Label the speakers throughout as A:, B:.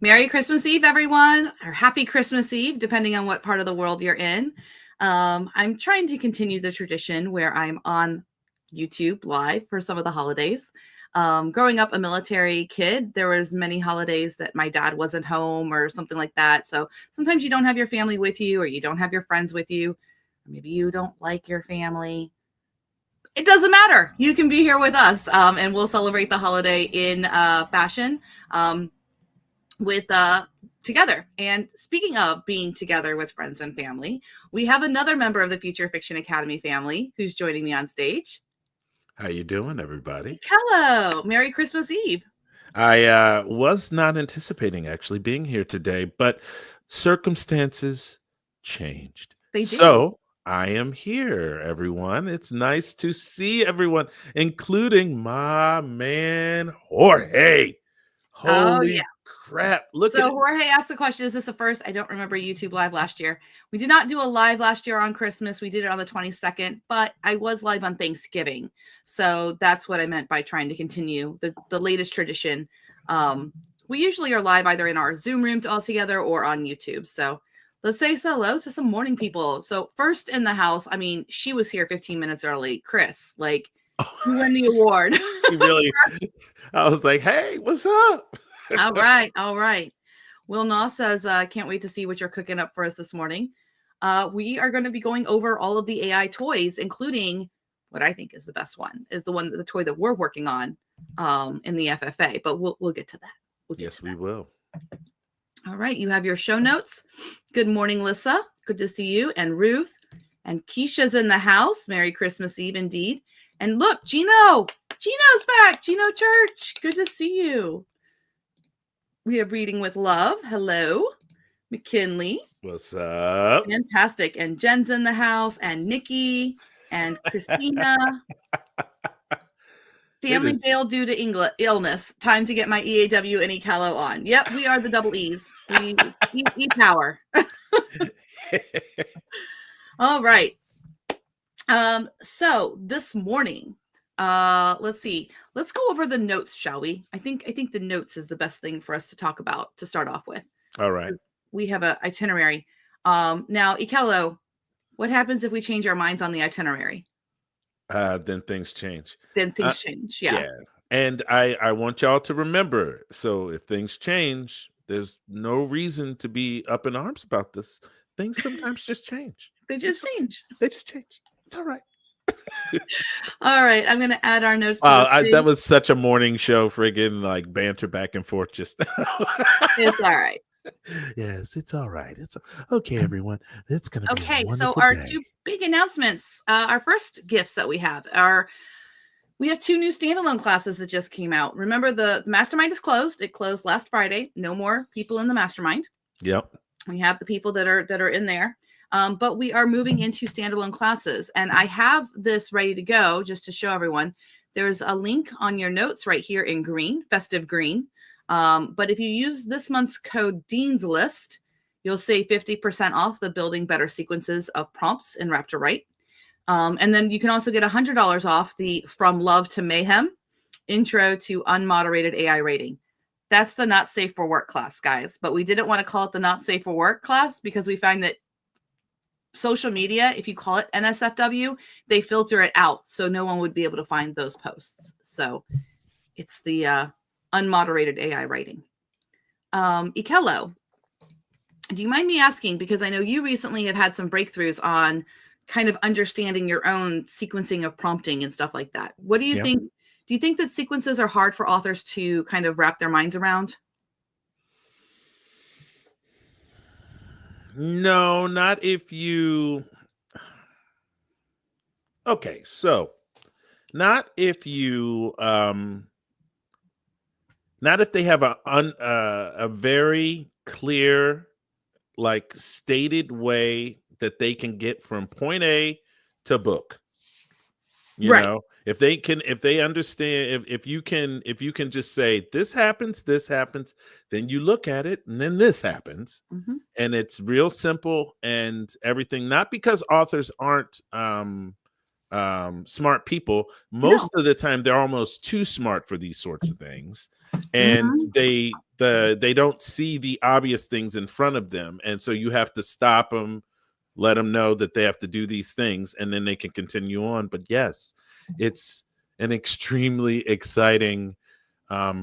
A: Merry Christmas Eve, everyone, or Happy Christmas Eve, depending on what part of the world you're in. I'm trying to continue the tradition where I'm on YouTube live for some of the holidays. Growing up a military kid, there was many holidays that my dad wasn't home or something like that. So sometimes you don't have your family with you, or you don't have your friends with you, or maybe you don't like your family. It doesn't matter. You can be here with us, and we'll celebrate the holiday in fashion. With together. And speaking of being together with friends and family, we have another member of the Future Fiction Academy family who's joining me on stage.
B: How you doing, everybody?
A: Hello, Merry Christmas Eve.
B: I was not anticipating actually being here today, but circumstances changed.
A: They did.
B: So I am here, everyone. It's nice to see everyone, including my man Jorge.
A: Oh yeah.
B: Holy crap. Look at
A: So
B: it.
A: Jorge asked the question, is this the first? I don't remember YouTube live last year. We did not do a live last year on Christmas. We did it on the 22nd, but I was live on Thanksgiving. So that's what I meant by trying to continue the latest tradition. We usually are live either in our Zoom room all together or on YouTube. So let's say hello to some morning people. So first in the house, I mean, she was here 15 minutes early. Chris, like, you win the award.
B: He really, I was like, hey, what's up?
A: All right. All right. Will Naw says, can't wait to see what you're cooking up for us this morning. We are going to be going over all of the AI toys, including what I think is the best one, is the toy that we're working on in the FFA. But we'll get to that.
B: Yes, we will.
A: All right. You have your show notes. Good morning, Lissa. Good to see you. And Ruth and Keisha's in the house. Merry Christmas Eve, indeed. And look, Gino's back. Gino Church. Good to see you. We have Reading with Love. Hello. McKinley.
B: What's up?
A: Fantastic. And Jen's in the house, and Nikki and Christina. Family bailed due to illness. Time to get my EAW and Ekello on. Yep, we are the double E's. We E-power. All right. So this morning, let's see. Let's go over the notes, shall we? I think the notes is the best thing for us to talk about to start off with.
B: All right.
A: We have an itinerary. Now, Ekello, what happens if we change our minds on the itinerary?
B: Then things change.
A: Then things change. Yeah.
B: And I want y'all to remember, so if things change, there's no reason to be up in arms about this. Things sometimes just change.
A: They just change.
B: They just change. It's all right.
A: All right. I'm going to add our notes.
B: That was such a morning show, friggin' like banter back and forth just now.
A: It's all right.
B: Yes, it's all right. It's okay, everyone. It's going to be a wonderful
A: so our
B: day.
A: two big announcements. Our first gifts that we have are, we have 2 new standalone classes that just came out. Remember, the mastermind is closed. It closed last Friday. No more people in the mastermind.
B: Yep.
A: We have the people that are in there. But we are moving into standalone classes. And I have this ready to go just to show everyone. There's a link on your notes right here in green, festive green. But if you use this month's code Dean's List, you'll save 50% off the Building Better Sequences of Prompts in Wrap to Write. And then you can also get $100 off the From Love to Mayhem Intro to Unmoderated AI Rating. That's the Not Safe for Work class, guys. But we didn't want to call it the Not Safe for Work class because we find that social media, if you call it NSFW, they filter it out. So no one would be able to find those posts. So it's the unmoderated AI writing. Ekello, do you mind me asking, because I know you recently have had some breakthroughs on kind of understanding your own sequencing of prompting and stuff like that. What do you think? Do you think that sequences are hard for authors to kind of wrap their minds around?
B: No, not if you. Okay, so not if you not if they have a very clear, like, stated way that they can get from point A to book. You know, if they understand, if you can just say this happens, then you look at it and then this happens.
A: Mm-hmm.
B: And it's real simple and everything, not because authors aren't smart people.
A: No.
B: Most of the time, they're almost too smart for these sorts of things, and
A: Mhm.
B: they don't see the obvious things in front of them, and so you have to stop them, let them know that they have to do these things, and then they can continue on. But yes, it's an extremely exciting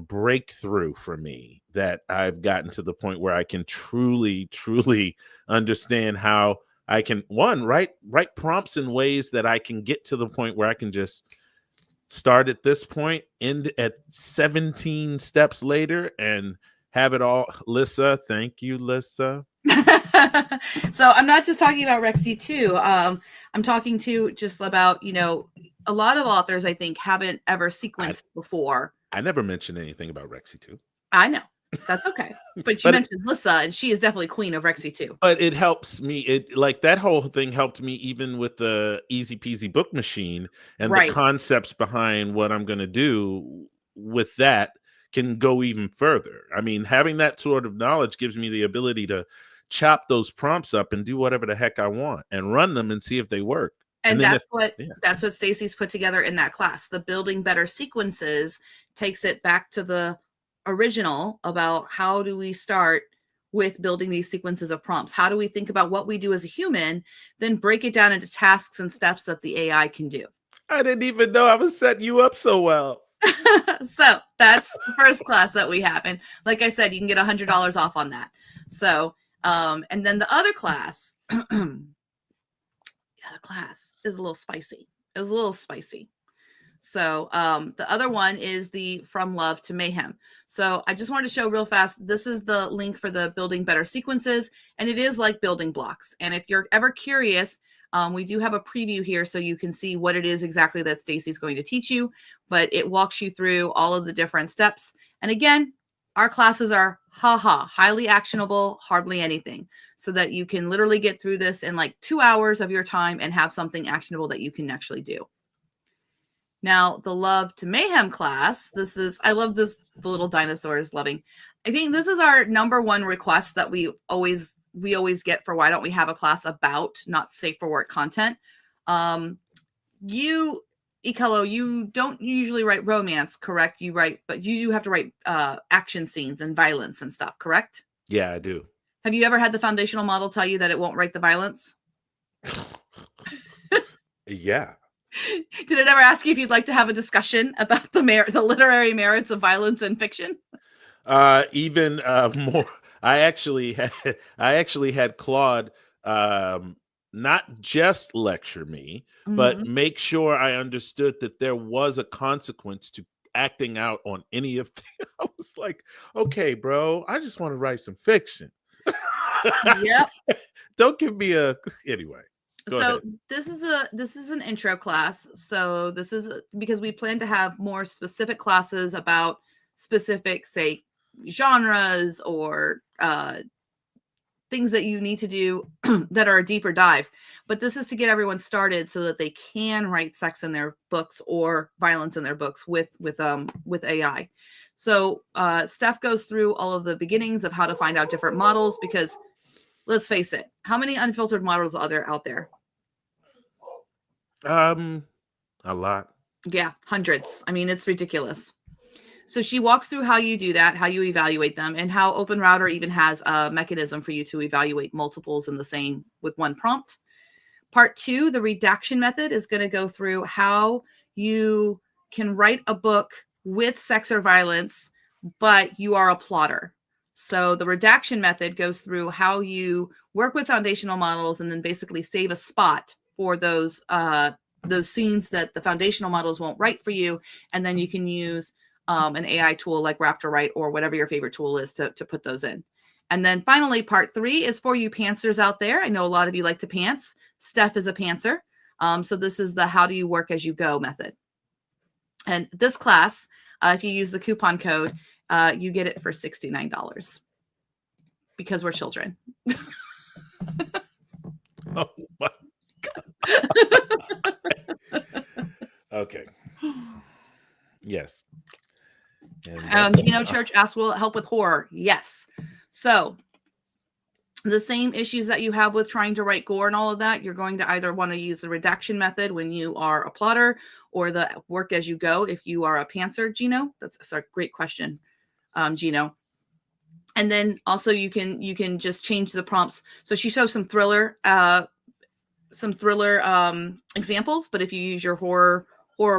B: breakthrough for me that I've gotten to the point where I can truly understand how I can write prompts in ways that I can get to the point where I can just start at this point, end at 17 steps later, and have it all. Lissa, thank you, Lissa.
A: So I'm not just talking about Rexy 2. I'm talking to just about, a lot of authors, I think, haven't ever sequenced before.
B: I never mentioned anything about Rexy 2.
A: I know. That's okay. But you mentioned Lissa, and she is definitely queen of Rexy 2.
B: But it helps me. It like that whole thing helped me even with the easy peasy book machine, and the concepts behind what I'm going to do with that can go even further. I mean, having that sort of knowledge gives me the ability to chop those prompts up and do whatever the heck I want and run them and see if they work.
A: And that's what Stacy's put together in that class. The Building Better Sequences takes it back to the original about how do we start with building these sequences of prompts? How do we think about what we do as a human, then break it down into tasks and steps that the AI can do?
B: I didn't even know I was setting you up so well.
A: So that's the first class that we have. And like I said, you can get $100 off on that. So, and then the other class, is a little spicy. It was a little spicy. So the other one is the From Love to Mayhem. So I just wanted to show real fast. This is the link for the Building Better Sequences, and it is like building blocks. And if you're ever curious, we do have a preview here so you can see what it is exactly that Stacy's going to teach you, but it walks you through all of the different steps. And again, our classes are highly actionable, hardly anything, so that you can literally get through this in like 2 hours of your time and have something actionable that you can actually do. Now, the Love to Mayhem class, I love this, the little dinosaurs loving. I think this is our number one request that we always get for why don't we have a class about not safe for work content. You, Ekello, you don't usually write romance, correct? But you have to write action scenes and violence and stuff, correct?
B: Yeah, I do.
A: Have you ever had the foundational model tell you that it won't write the violence?
B: Yeah.
A: Did it ever ask you if you'd like to have a discussion about the literary merits of violence in fiction?
B: Even more. I actually had Claude not just lecture me, but make sure I understood that there was a consequence to acting out on any of them. I was like, okay, bro, I just want to write some fiction.
A: Yep.
B: Don't give me anyway. Go ahead.
A: This is an intro class. So this is because we plan to have more specific classes about specific, say, genres or things that you need to do that are a deeper dive. But this is to get everyone started so that they can write sex in their books or violence in their books with AI. So Steph goes through all of the beginnings of how to find out different models, because let's face it, how many unfiltered models are there out there?
B: A lot.
A: Yeah, hundreds. I mean, it's ridiculous. So she walks through how you do that, how you evaluate them, and how OpenRouter even has a mechanism for you to evaluate multiples in the same with one prompt. Part 2, the redaction method, is going to go through how you can write a book with sex or violence, but you are a plotter. So the redaction method goes through how you work with foundational models and then basically save a spot for those scenes that the foundational models won't write for you, and then you can use an AI tool like Raptorwrite or whatever your favorite tool is to put those in. And then finally, part 3 is for you pantsers out there. I know a lot of you like to pants. Steph is a pantser. So this is the how do you work as you go method. And this class, if you use the coupon code, you get it for $69 because we're children.
B: Oh my God. Okay. Yes.
A: Gino Church asked, will it help with horror? Yes. So The same issues that you have with trying to write gore and all of that, you're going to either want to use the redaction method when you are a plotter, or the work as you go if you are a pantser, Gino. That's a great question, Gino. And then also you can just change the prompts. So she shows some thriller examples, but if you use your horror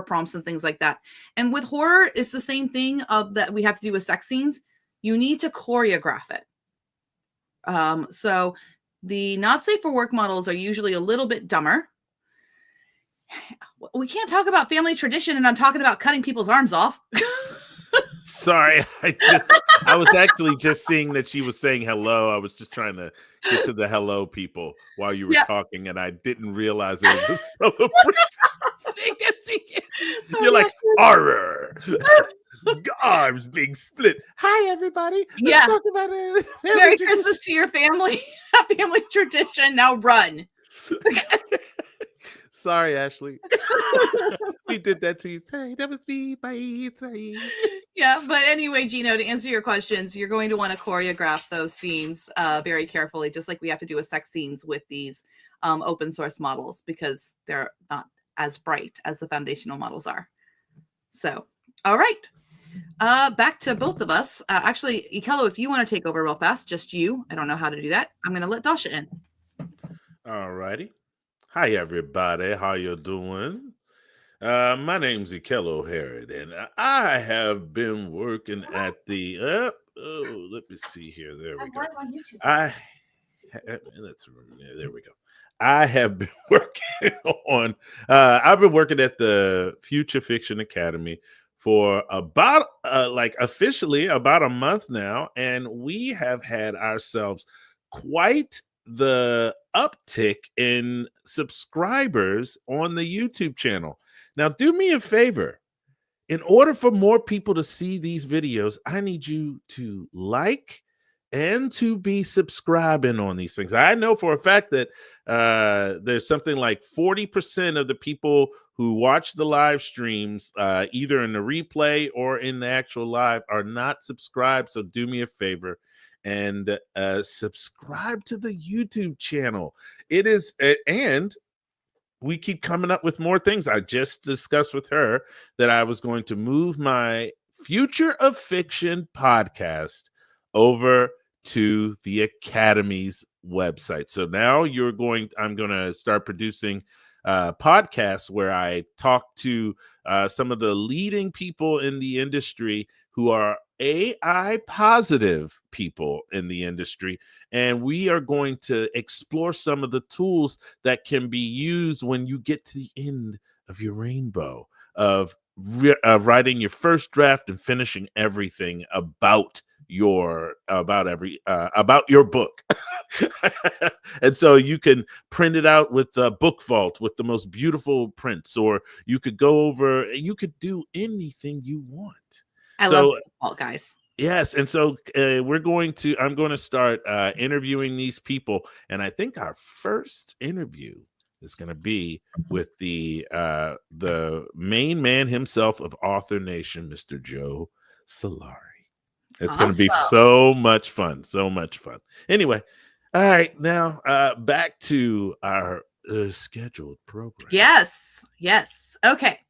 A: prompts and things like that. And with horror, it's the same thing of that we have to do with sex scenes. You need to choreograph it. So the not safe for work models are usually a little bit dumber. We can't talk about family tradition and I'm talking about cutting people's arms off.
B: Sorry, I was actually just seeing that she was saying hello. I was just trying to get to the hello people while you were talking, and I didn't realize it was a celebration. You're like, horror. Arms being split. Hi, everybody. Let's talk about it.
A: Merry Christmas to your family. Family tradition. Now run.
B: Sorry, Ashley. We did that to you. Sorry, that was me. Bye. Sorry.
A: Yeah, but anyway, Gino, to answer your questions, you're going to want to choreograph those scenes very carefully, just like we have to do with sex scenes with these open source models, because they're not as bright as the foundational models are. So, all right. Back to both of us. Actually, Ekello, if you want to take over real fast, just you. I don't know how to do that. I'm going to let Dasha in.
B: All righty. Hi, everybody. How you doing? My name's Ekello Harrid, and I have been working at the. Let me see here. There we go. There we go. I have been working on. I've been working at the Future Fiction Academy for about officially about a month now, and we have had ourselves quite the uptick in subscribers on the YouTube channel. Now, do me a favor. In order for more people to see these videos, I need you to like and to be subscribing on these things. I know for a fact that there's something like 40% of the people who watch the live streams, either in the replay or in the actual live, are not subscribed. So do me a favor and subscribe to the YouTube channel. It is, and we keep coming up with more things. I just discussed with her that I was going to move my Future of Fiction podcast over to the Academy's website. So now I'm going to start producing podcasts where I talk to some of the leading people in the industry who are AI positive people in the industry. And we are going to explore some of the tools that can be used when you get to the end of your rainbow of writing your first draft and finishing everything about your book. And so you can print it out with the Book Vault with the most beautiful prints, or you could you could do anything you want.
A: I love Book Vault, guys.
B: Yes, and so I'm going to start interviewing these people, and I think our first interview is going to be with the main man himself of Author Nation, Mr. Joe Solari. It's going to be so much fun, so much fun. Anyway, all right, now back to our scheduled program.
A: Yes. Okay.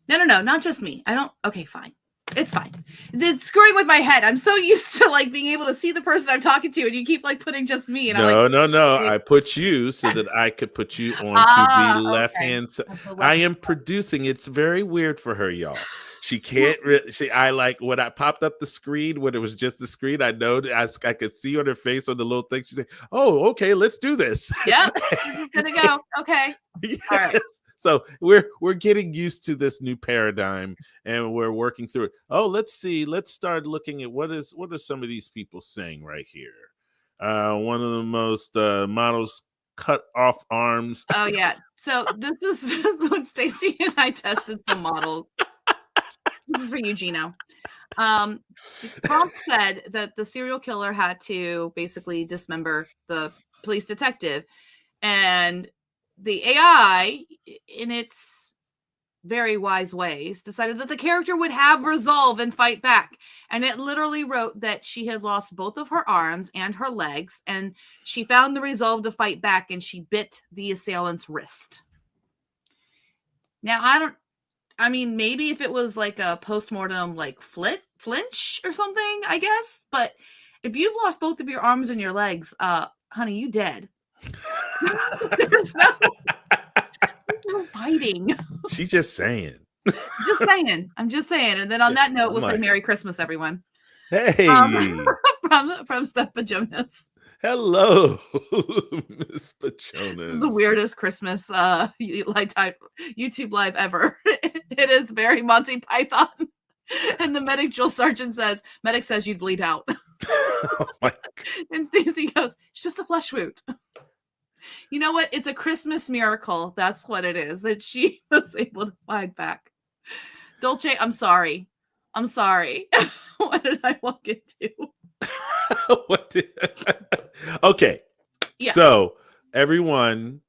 A: No, not just me. Okay, fine. It's fine. It's screwing with my head. I'm so used to like being able to see the person I'm talking to, and you keep like putting just me. And
B: no. I put you so that I could put you onto the left hand side. I am producing. It's very weird for her, y'all. She can't. When I popped up the screen when it was just the screen. I know I could see on her face on the little thing. She said, "Oh, okay, let's do this."
A: Yep, we're gonna go. Okay.
B: Yes. All right. So we're getting used to this new paradigm, and we're working through it. Oh, let's see. Let's start looking at what are some of these people saying right here. One of the most models cut off arms.
A: Oh yeah. So this is when Stacy and I tested some models. This is for you, Gino. The prompt said that the serial killer had to basically dismember the police detective, and the AI in its very wise ways, decided that the character would have resolve and fight back. And it literally wrote that she had lost both of her arms and her legs, and she found the resolve to fight back, and she bit the assailant's wrist. Now, I mean, maybe if it was like a postmortem, like flinch or something, I guess. But if you've lost both of your arms and your legs, honey, you dead. there's no fighting.
B: She's just saying.
A: Just saying. I'm just saying. And then on that note, we'll say Merry Christmas, everyone.
B: Hey.
A: From Steph Pajonas.
B: Hello, Miss Pajonas.
A: This is the weirdest Christmas YouTube live ever. It is very Monty Python. And the medic drill sergeant says, medic says you'd bleed out.
B: Oh my God.
A: And Stacy goes, it's just a flesh wound. You know what? It's a Christmas miracle. That's what it is, that she was able to fight back. Dolce, I'm sorry. What did I walk into?
B: Okay.
A: Yeah.
B: So, everyone,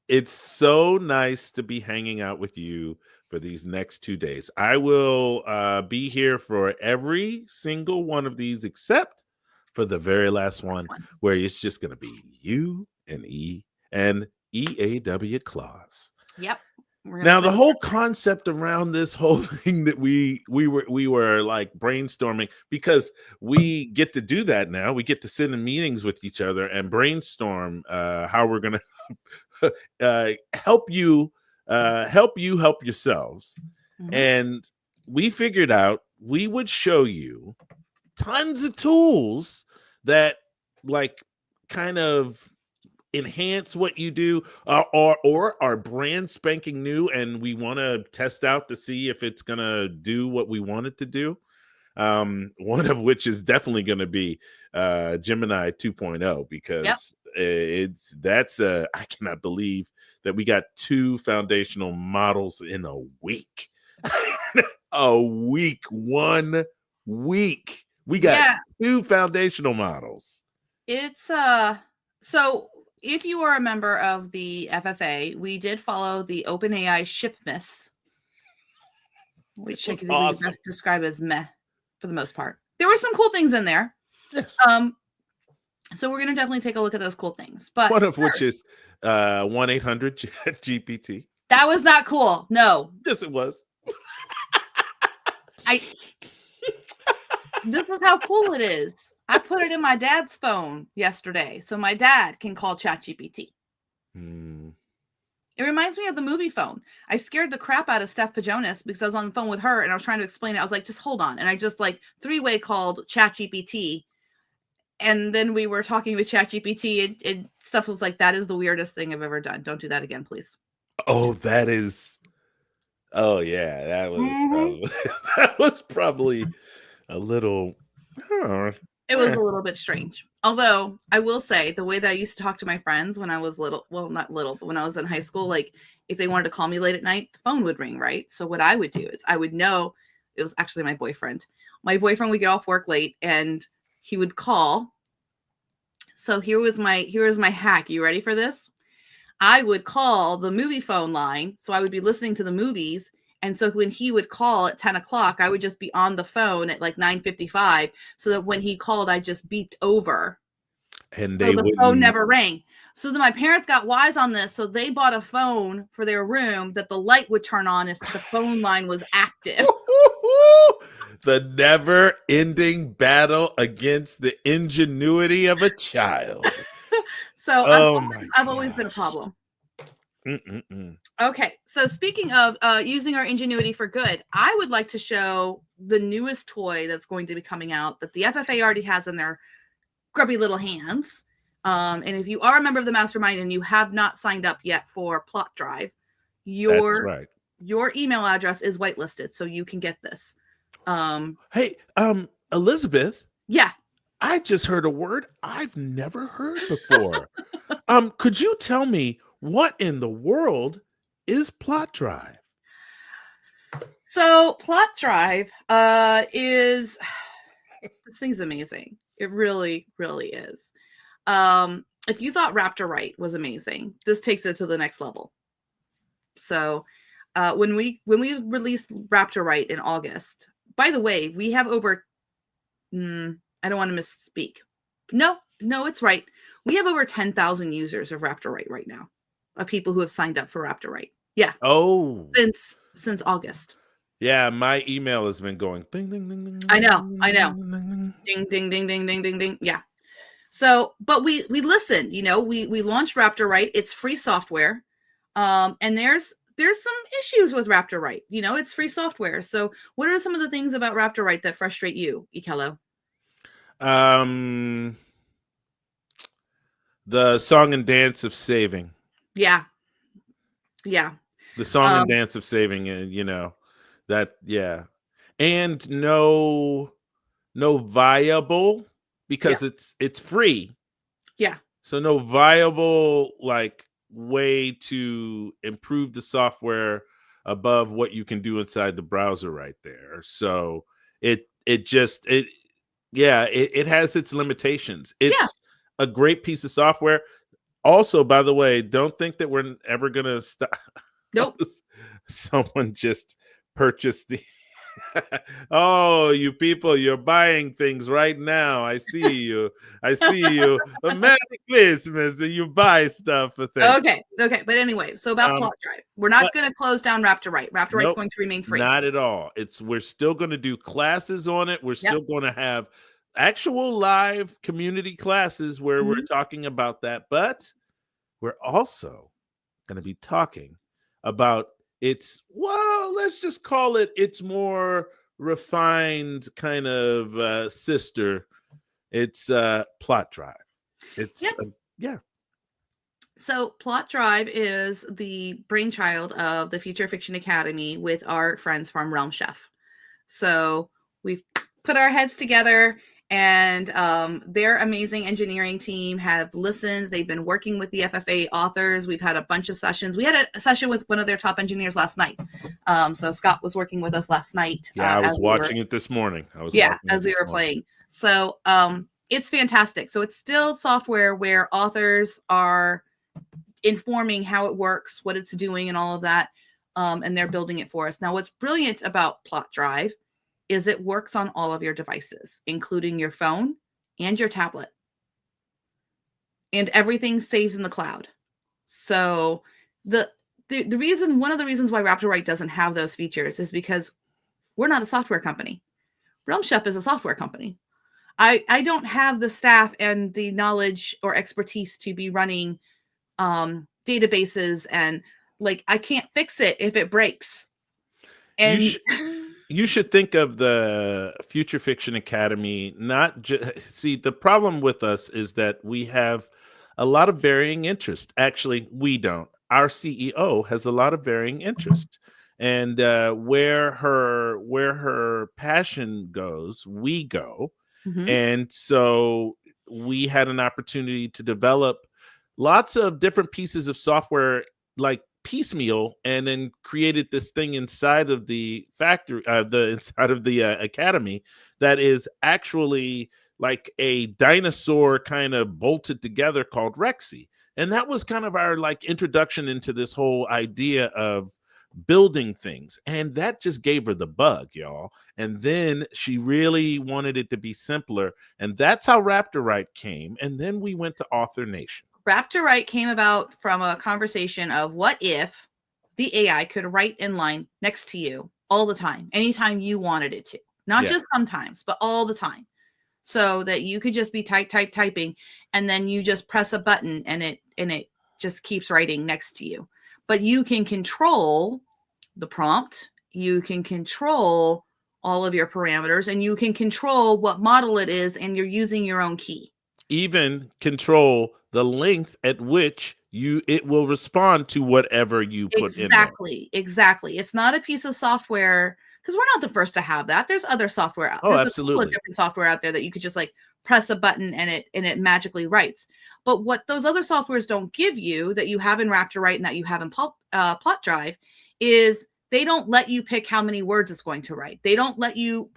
B: it's so nice to be hanging out with you for these next 2 days. I will be here for every single one of these except for the very last one, where it's just going to be you and EAW-Claus.
A: Yep.
B: Now, the whole concept around this whole thing that we were like brainstorming, because we get to do that now. We get to sit in meetings with each other and brainstorm how we're going to help you help yourselves. Mm-hmm. And we figured out we would show you tons of tools that like kind of enhance what you do, or are brand spanking new, and we want to test out to see if it's gonna do what we want it to do. One of which is definitely going to be Gemini 2.0, because I cannot believe that we got 2 foundational models in a week. A week, 1 week. We got 2 foundational models.
A: It's so if you are a member of the FFA, we did follow the OpenAI ShipMiss, which I can best describe as meh for the most part. There were some cool things in there.
B: Yes.
A: So we're going to definitely take a look at those cool things. But
B: one of which is 1-800-GPT.
A: That was not cool. No.
B: Yes, it was.
A: This is how cool it is. I put it in my dad's phone yesterday, so my dad can call ChatGPT. It reminds me of the movie phone. I scared the crap out of Steph Pajonas because I was on the phone with her and I was trying to explain it. I was like, just hold on. And I just like 3-way called ChatGPT. And then we were talking with ChatGPT and stuff was like, that is the weirdest thing I've ever done. Don't do that again, please.
B: Oh, that is. Oh, yeah. That was, that was probably a little.
A: It was a little bit strange. Although I will say the way that I used to talk to my friends when I was little, well, not little, but when I was in high school, like if they wanted to call me late at night, the phone would ring, right? So what I would do is I would know it was actually my boyfriend. My boyfriend would get off work late and he would call. So here was my hack. You ready for this? I would call the movie phone line. So I would be listening to the movies. And so when he would call at 10 o'clock, I would just be on the phone at like 9:55 so that when he called, I just beeped over.
B: And
A: so the phone never rang. So then my parents got wise on this. So they bought a phone for their room that the light would turn on if the phone line was active.
B: The never-ending battle against the ingenuity of a child.
A: So I've always been a problem. Okay, so speaking of using our ingenuity for good, I would like to show the newest toy that's going to be coming out that the FFA already has in their grubby little hands. And if you are a member of the mastermind and you have not signed up yet for Plot Drive, your email address is whitelisted, so you can get this.
B: Hey, Elizabeth.
A: Yeah.
B: I just heard a word I've never heard before. Could you tell me what in the world is Plot Drive?
A: So Plot Drive is this thing's amazing. It really, really is. If you thought Raptor Write was amazing, this takes it to the next level. So when we released Raptor Write in August, by the way, we have over, I don't want to misspeak. No, it's right. We have over 10,000 users of Raptor Write right now, of people who have signed up for Raptor Write. Yeah.
B: Oh,
A: since August.
B: Yeah, my email has been going ding ding ding ding.
A: I know. Ding ding ding ding ding ding ding. Yeah. So, but we listened. We launched Raptor Write. It's free software, and there's some issues with Raptor Write. It's free software. So, what are some of the things about Raptor Write that frustrate you, Ekello?
B: The song and dance of saving.
A: Yeah.
B: The song and dance of saving, that, yeah. And no viable, because it's free.
A: Yeah.
B: So no viable way to improve the software above what you can do inside the browser right there. So it has its limitations. It's a great piece of software. Also, by the way, don't think that we're ever going to stop.
A: Nope.
B: Someone just purchased the oh, you people, you're buying things right now. I see you. Merry Christmas, and you buy stuff for things.
A: Okay. But anyway, so about Plot Drive. We're not going to close down Raptor Write. Raptor Write's going to remain free.
B: Not at all. We're still going to do classes on it. We're still going to have actual live community classes where we're talking about that. But we're also going to be talking about let's just call it its more refined kind of sister. It's Plot Drive. It's
A: So Plot Drive is the brainchild of the Future Fiction Academy with our friends from Realm Chef. So we've put our heads together, and their amazing engineering team have listened. They've been working with the FFA authors. We've had a bunch of sessions. We had a session with one of their top engineers last night. So Scott was working with us last night.
B: Yeah, I was watching it this morning.
A: As we were playing. So it's fantastic. So it's still software where authors are informing how it works, what it's doing, and all of that. And they're building it for us. Now, what's brilliant about Plot Drive is it works on all of your devices, including your phone and your tablet. And everything saves in the cloud. So one of the reasons why Raptor Write doesn't have those features is because we're not a software company. Realm Chef is a software company. I don't have the staff and the knowledge or expertise to be running databases, and I can't fix it if it breaks. And
B: you should think of the Future Fiction Academy not just see, the problem with us is that we have a lot of varying interest. Actually, we don't. Our CEO has a lot of varying interest, and where her passion goes, we go. And so we had an opportunity to develop lots of different pieces of software piecemeal, and then created this thing inside of the factory, inside of the academy, that is actually like a dinosaur kind of bolted together, called Rexy. And that was kind of our introduction into this whole idea of building things, and that just gave her the bug, y'all. And then she really wanted it to be simpler, and that's how Raptor Write came. And then we went to Author Nation.
A: Raptor Write came about from a conversation of, what if the AI could write in line next to you all the time, anytime you wanted it to, not just sometimes, but all the time, so that you could just be typing, and then you just press a button and it just keeps writing next to you. But you can control the prompt, you can control all of your parameters, and you can control what model it is, and you're using your own key.
B: Even control the length at which it will respond to whatever you put in there.
A: Exactly. It's not a piece of software, because we're not the first to have that. There's other software out there.
B: Oh, absolutely.
A: There's different software out there that you could just press a button and it magically writes. But what those other softwares don't give you, that you have in Raptor Write and that you have in Plot Drive, is they don't let you pick how many words it's going to write. They don't let you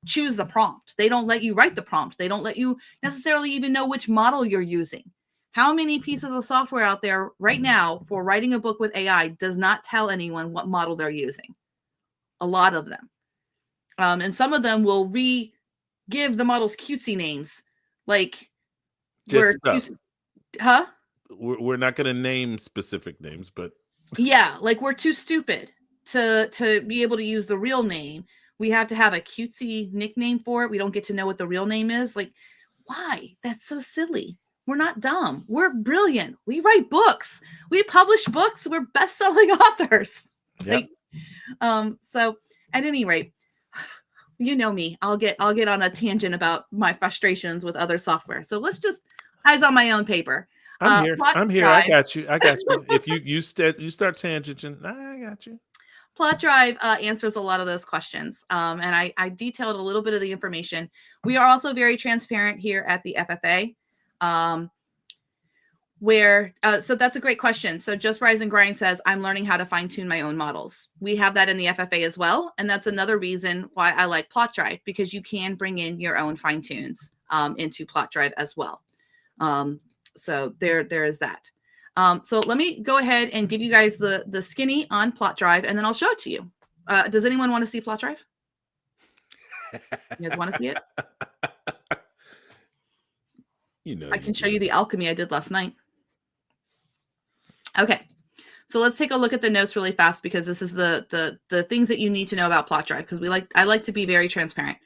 A: choose the prompt. They don't let you write the prompt. They don't let you necessarily even know which model you're using. How many pieces of software out there right now for writing a book with AI does not tell anyone what model they're using? A lot of them. And some of them will give the models cutesy names. Like,
B: Just stuff.
A: Huh?
B: We're not going to name specific names, but
A: yeah, like we're too stupid to be able to use the real name. We have to have a cutesy nickname for it. We don't get to know what the real name is. Like, why? That's so silly. We're not dumb. We're brilliant. We write books. We publish books. We're best-selling authors.
B: Yep.
A: So at any rate, you know me. I'll get on a tangent about my frustrations with other software. So let's just eyes on my own paper.
B: I'm here. I'm here. I got you. I got you. If you start tangenting, I got you.
A: Plot Drive answers a lot of those questions. And I detailed a little bit of the information. We are also very transparent here at the FFA. So that's a great question. So Just Rise and Grind says, I'm learning how to fine tune my own models. We have that in the FFA as well. And that's another reason why I like Plot Drive, because you can bring in your own fine tunes into Plot Drive as well. So there is that. So let me go ahead and give you guys the skinny on Plot Drive, and then I'll show it to you. Does anyone want to see Plot Drive? You guys want to see it? I can show you the alchemy I did last night. Okay, so let's take a look at the notes really fast, because this is the things that you need to know about Plot Drive, because I like to be very transparent.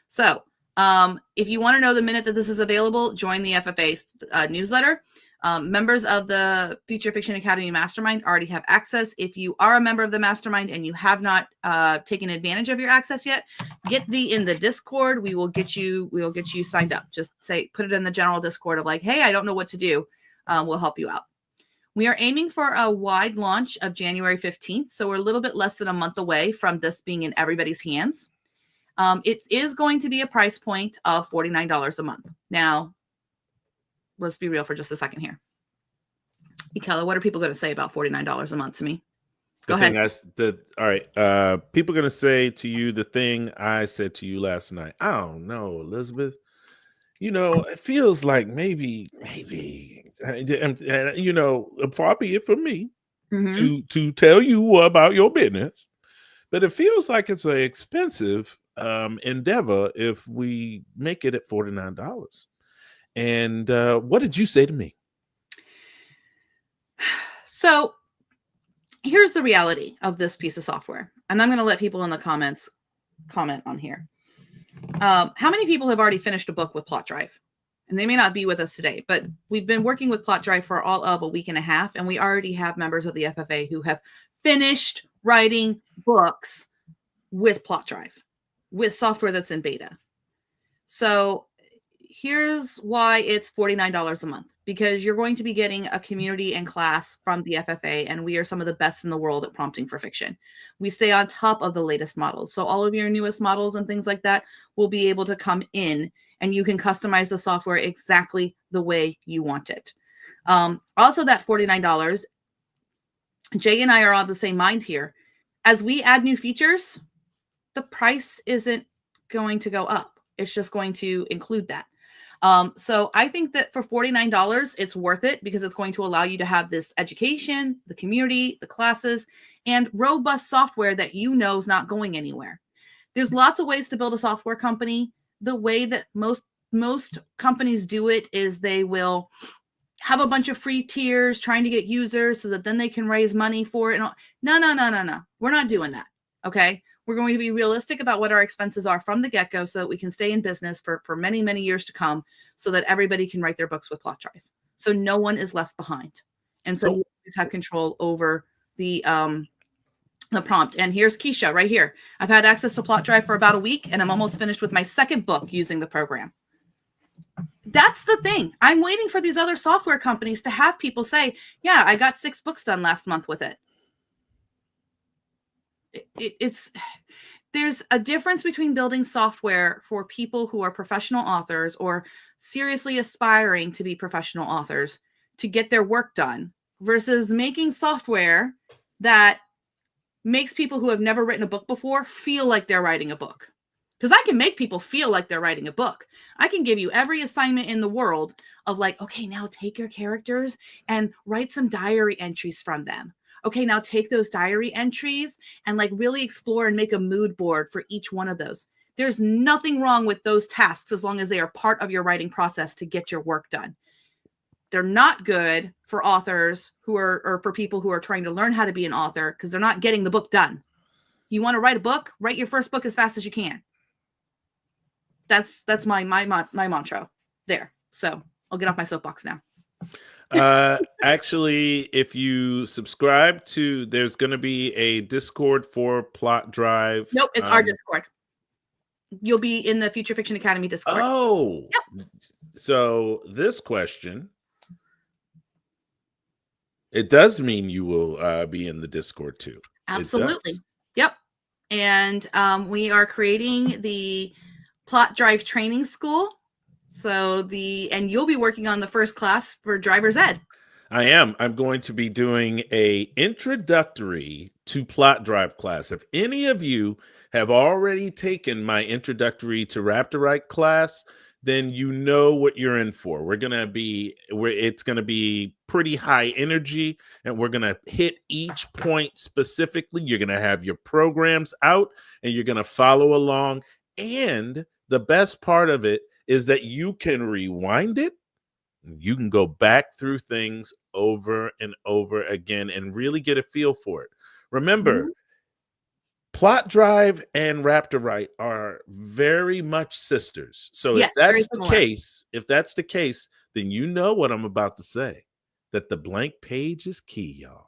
A: So if you want to know the minute that this is available, join the FFA newsletter. Members of the Future Fiction Academy Mastermind already have access. If you are a member of the Mastermind and you have not taken advantage of your access yet, get in the Discord. We will get you signed up. Just put it in the general Discord of like, hey, I don't know what to do. We'll help you out. We are aiming for a wide launch of January 15th. So we're a little bit less than a month away from this being in everybody's hands. It is going to be a price point of $49 a month. Now, let's be real for just a second here. Ekello, what are people going to say about $49 a month to me? Go ahead.
B: All right. People are going to say to you the thing I said to you last night. I don't know, Elizabeth. It feels like maybe, far be it from me to tell you about your business, but it feels like it's an expensive endeavor if we make it at $49. And what did you say to me?
A: So here's the reality of this piece of software. And I'm going to let people in the comments comment on here. How many people have already finished a book with Plot Drive? And they may not be with us today, but we've been working with Plot Drive for all of a week and a half. And we already have members of the FFA who have finished writing books with Plot Drive, with software that's in beta. So here's why it's $49 a month, because you're going to be getting a community and class from the FFA, and we are some of the best in the world at prompting for fiction. We stay on top of the latest models. So all of your newest models and things like that will be able to come in, and you can customize the software exactly the way you want it. Also, that $49, Jay and I are on the same mind here. As we add new features, the price isn't going to go up. It's just going to include that. So I think that for $49, it's worth it, because it's going to allow you to have this education, the community, the classes, and robust software that is not going anywhere. There's lots of ways to build a software company. The way that most companies do it is they will have a bunch of free tiers trying to get users so that then they can raise money for it. No. We're not doing that. Okay. We're going to be realistic about what our expenses are from the get-go so that we can stay in business for many, many years to come, so that everybody can write their books with Plot Drive. So no one is left behind. And so you always have control over the prompt. And here's Keisha right here. I've had access to Plot Drive for about a week, and I'm almost finished with my second book using the program. That's the thing. I'm waiting for these other software companies to have people say, yeah, I got 6 books done last month with it. There's a difference between building software for people who are professional authors or seriously aspiring to be professional authors to get their work done, versus making software that makes people who have never written a book before feel like they're writing a book. Because I can make people feel like they're writing a book. I can give you every assignment in the world of like, okay, now take your characters and write some diary entries from them. Okay, now take those diary entries and like really explore and make a mood board for each one of those. There's nothing wrong with those tasks as long as they are part of your writing process to get your work done. They're not good for authors who are, or for people who are trying to learn how to be an author, because they're not getting the book done. You want to write a book, write your first book as fast as you can. That's my mantra there. So I'll get off my soapbox now.
B: Actually, if you subscribe to, there's going to be a Discord for Plot Drive.
A: Nope, it's our Discord. You'll be in the Future Fiction Academy Discord.
B: Oh,
A: yep.
B: So this question, it does mean you will be in the Discord too.
A: Absolutely. Yep. And we are creating the Plot Drive Training School. So and you'll be working on the first class for driver's ed.
B: I am. I'm going to be doing a introductory to Plot Drive class. If any of you have already taken my introductory to Raptorite class, then you know what you're in for. It's going to be pretty high energy, and we're going to hit each point specifically. You're going to have your programs out, and you're going to follow along. And the best part of it is that you can rewind it. You can go back through things over and over again and really get a feel for it. Remember, Plot Drive and Raptorite are very much sisters. So
A: yes,
B: if that's the case, then you know what I'm about to say, that the blank page is key, y'all.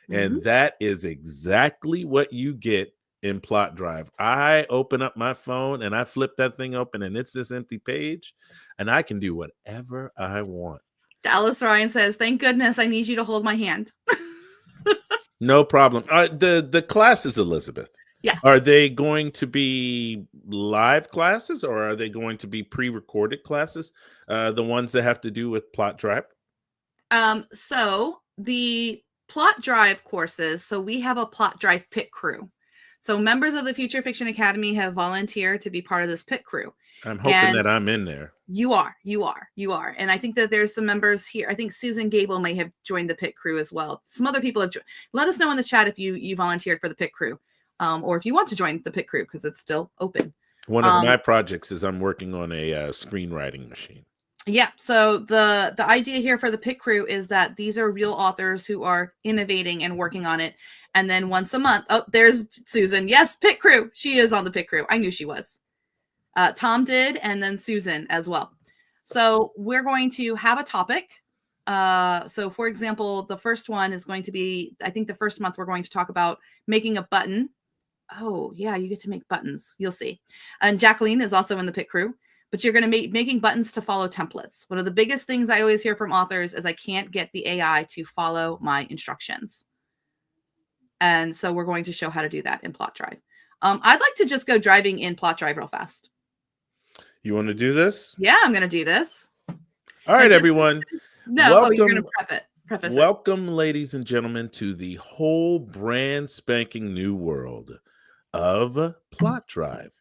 B: And that is exactly what you get in Plot Drive. I open up my phone and I flip that thing open and it's this empty page and I can do whatever I want.
A: Dallas Ryan says, thank goodness I need you to hold my hand.
B: No problem. The class is Elizabeth.
A: Yeah.
B: Are they going to be live classes or are they going to be pre-recorded classes? The ones that have to do with Plot Drive?
A: So the Plot Drive courses, so we have a Plot Drive pit crew. So members of the Future Fiction Academy have volunteered to be part of this pit crew.
B: I'm hoping that I'm in there.
A: You are. And I think that there's some members here. I think Susan Gable may have joined the pit crew as well. Some other people have joined. Let us know in the chat if you volunteered for the pit crew, or if you want to join the pit crew, because it's still open.
B: One of my projects is I'm working on a screenwriting machine.
A: Yeah. So the idea here for the pit crew is that these are real authors who are innovating and working on it. And then once a month, oh, there's Susan. Yes, pit crew. She is on the pit crew. I knew she was. Tom did, and then Susan as well. So we're going to have a topic. So for example, the first one is going to be, I think the first month we're going to talk about making a button. Oh yeah, you get to make buttons. You'll see. And Jacqueline is also in the pit crew. But you're going to making buttons to follow templates. One of the biggest things I always hear from authors is I can't get the AI to follow my instructions. And so we're going to show how to do that in Plot Drive. I'd like to just go driving in Plot Drive real fast.
B: You want to do this?
A: Yeah, I'm going to do this.
B: All right, everyone.
A: No, you're going to preface
B: welcome, ladies and gentlemen, to the whole brand spanking new world of Plot Drive.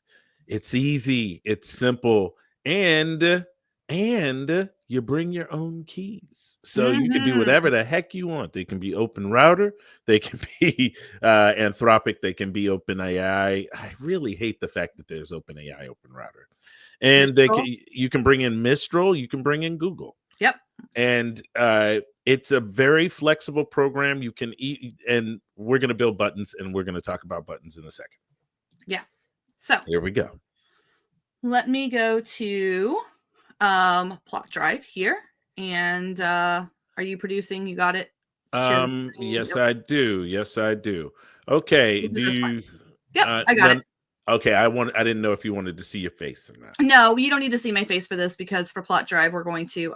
B: It's easy, it's simple, and you bring your own keys. So you can do whatever the heck you want. They can be Open Router, they can be Anthropic, they can be OpenAI. I really hate the fact that there's OpenAI, Open Router. And you can bring in Mistral, you can bring in Google.
A: Yep.
B: And it's a very flexible program. You can and we're going to build buttons, and we're going to talk about buttons in a second.
A: Yeah. So
B: here we go.
A: Let me go to Plot Drive here. And are you producing? You got it?
B: Yes, I do. Yes, I do. Okay. Do you?
A: Yep, I got it.
B: Okay, I didn't know if you wanted to see your face or not.
A: No, you don't need to see my face for this, because for Plot Drive we're going to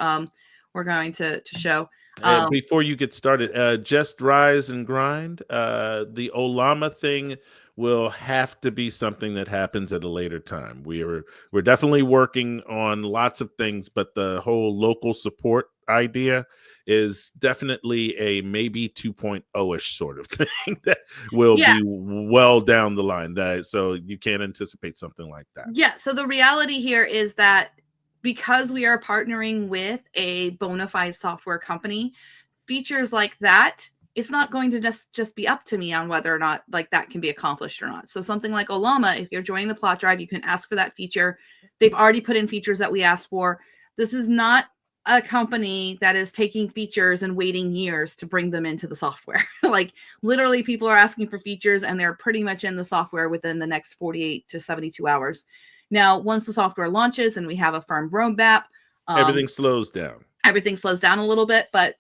A: show.
B: Before you get started, just rise and grind. The Olama thing will have to be something that happens at a later time. We're definitely working on lots of things, but the whole local support idea is definitely a maybe 2.0-ish sort of thing that will
A: Yeah.
B: be well down the line. So you can't anticipate something like that.
A: Yeah. So the reality here is that because we are partnering with a bona fide software company, features like that, it's not going to just be up to me on whether or not like that can be accomplished or not. So something like Olama, if you're joining the plot drive, you can ask for that feature. They've already put in features that we asked for. This is not a company that is taking features and waiting years to bring them into the software. Like literally people are asking for features and they're pretty much in the software within the next 48 to 72 hours. Now, once the software launches and we have a firm roadmap,
B: everything slows down.
A: Everything slows down a little bit, but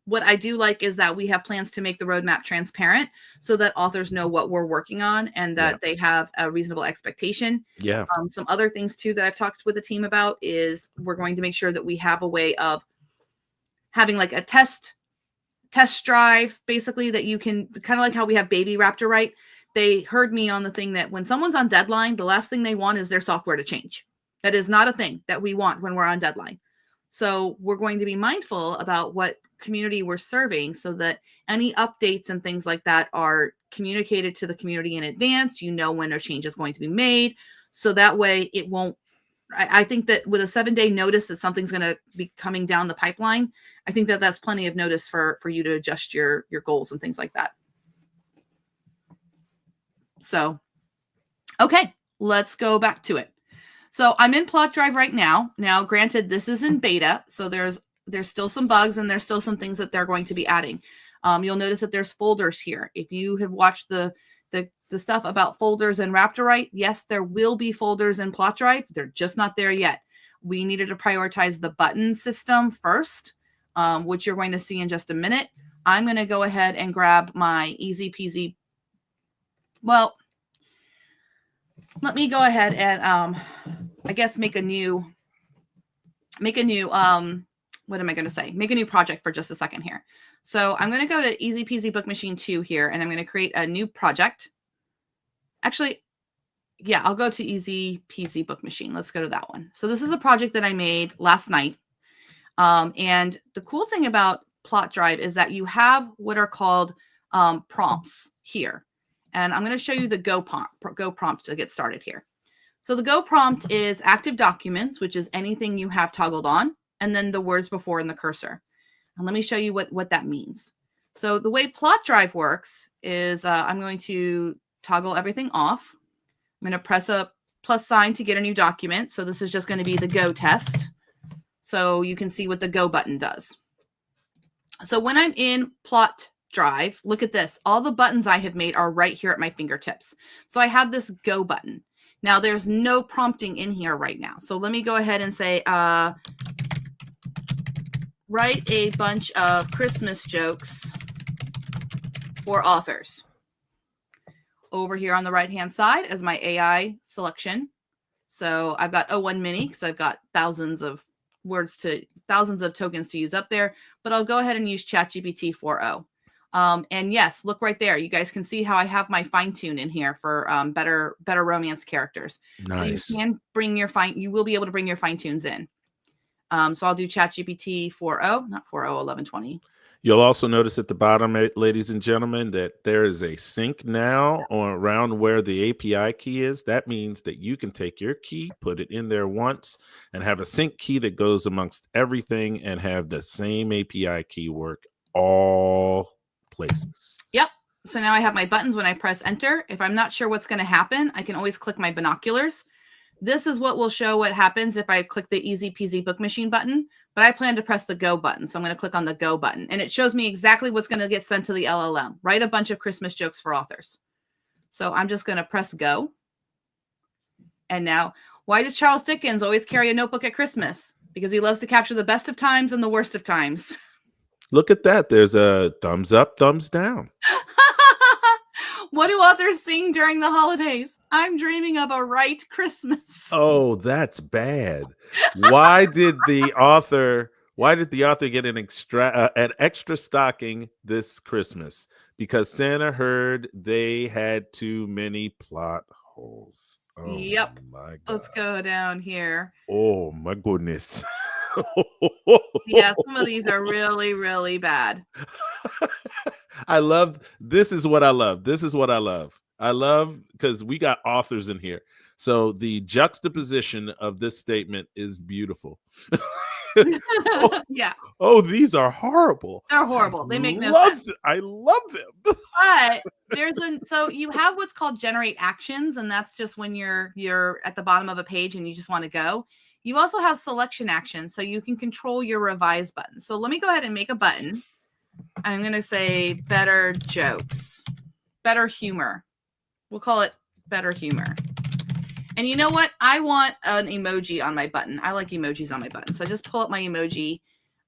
A: what I do like is that we have plans to make the roadmap transparent so that authors know what we're working on and that they have a reasonable expectation.
B: Yeah.
A: Some other things too that I've talked with the team about is we're going to make sure that we have a way of having like a test drive, basically, that you can kind of like how we have Baby Raptor, right? They heard me on the thing that when someone's on deadline, the last thing they want is their software to change. That is not a thing that we want when we're on deadline. So we're going to be mindful about what community we're serving so that any updates and things like that are communicated to the community in advance. You know when a change is going to be made. So that way it won't, I think that with a 7-day notice that something's going to be coming down the pipeline, I think that that's plenty of notice for you to adjust your goals and things like that. So, okay, let's go back to it. So I'm in Plot Drive right now. Now, granted, this is in beta, so there's still some bugs and there's still some things that they're going to be adding. You'll notice that there's folders here. If you have watched the stuff about folders in Raptorite, yes, there will be folders in Plot Drive. They're just not there yet. We needed to prioritize the button system first, which you're going to see in just a minute. I'm going to go ahead and grab my easy peasy. Well, let me go ahead and I guess make a new what am I going to say? Make a new project for just a second here. So I'm going to go to Easy Peasy Book Machine 2 here, and I'm going to create a new project. Actually, yeah, I'll go to Easy Peasy Book Machine. Let's go to that one. So this is a project that I made last night. And the cool thing about Plot Drive is that you have what are called prompts here. And I'm going to show you the Go prompt to get started here. So the Go prompt is active documents, which is anything you have toggled on, and then the words before in the cursor. And let me show you what that means. So the way Plot Drive works is I'm going to toggle everything off. I'm going to press a plus sign to get a new document. So this is just going to be the Go test. So you can see what the Go button does. So when I'm in Plot Drive, look at this. All the buttons I have made are right here at my fingertips. So I have this Go button. Now there's no prompting in here right now. So let me go ahead and say, write a bunch of Christmas jokes for authors. Over here on the right-hand side is my AI selection. So I've got O1 Mini because I've got thousands of tokens to use up there, but I'll go ahead and use ChatGPT 4.0. And yes, look right there. You guys can see how I have my fine tune in here for better romance characters.
B: Nice.
A: So you can bring you will be able to bring your fine tunes in. So I'll do ChatGPT 4.0, not 4.0, 11.20.
B: You'll also notice at the bottom, ladies and gentlemen, that there is a sync now around where the API key is. That means that you can take your key, put it in there once, and have a sync key that goes amongst everything and have the same API key work all places.
A: Yep. So now I have my buttons when I press enter. If I'm not sure what's going to happen, I can always click my binoculars. This is what will show what happens if I click the Easy Peasy Book Machine button, but I plan to press the Go button. So I'm going to click on the Go button and it shows me exactly what's going to get sent to the LLM. Write a bunch of Christmas jokes for authors. So I'm just going to press Go. And now, why does Charles Dickens always carry a notebook at Christmas? Because he loves to capture the best of times and the worst of times.
B: Look at that. There's a thumbs up, thumbs down.
A: What do authors sing during the holidays? I'm dreaming of a right Christmas.
B: Oh, that's bad. Why did the author Why did the author get an extra stocking this Christmas? Because Santa heard they had too many plot holes. Oh
A: Yep.
B: my God.
A: Let's go down here.
B: Oh my goodness.
A: Yeah, some of these are really, really bad.
B: I love this is what I love. This is what I love. I love because we got authors in here. So the juxtaposition of this statement is beautiful.
A: Yeah,
B: Oh, these are horrible.
A: they're horrible. They make no sense.
B: I love them.
A: But so you have what's called generate actions, and that's just when you're at the bottom of a page and you just want to go. You also have selection actions, so you can control your revise button. So let me go ahead and make a button. I'm going to say better jokes, better humor. We'll call it better humor. And you know what? I want an emoji on my button. I like emojis on my button. So I just pull up my emoji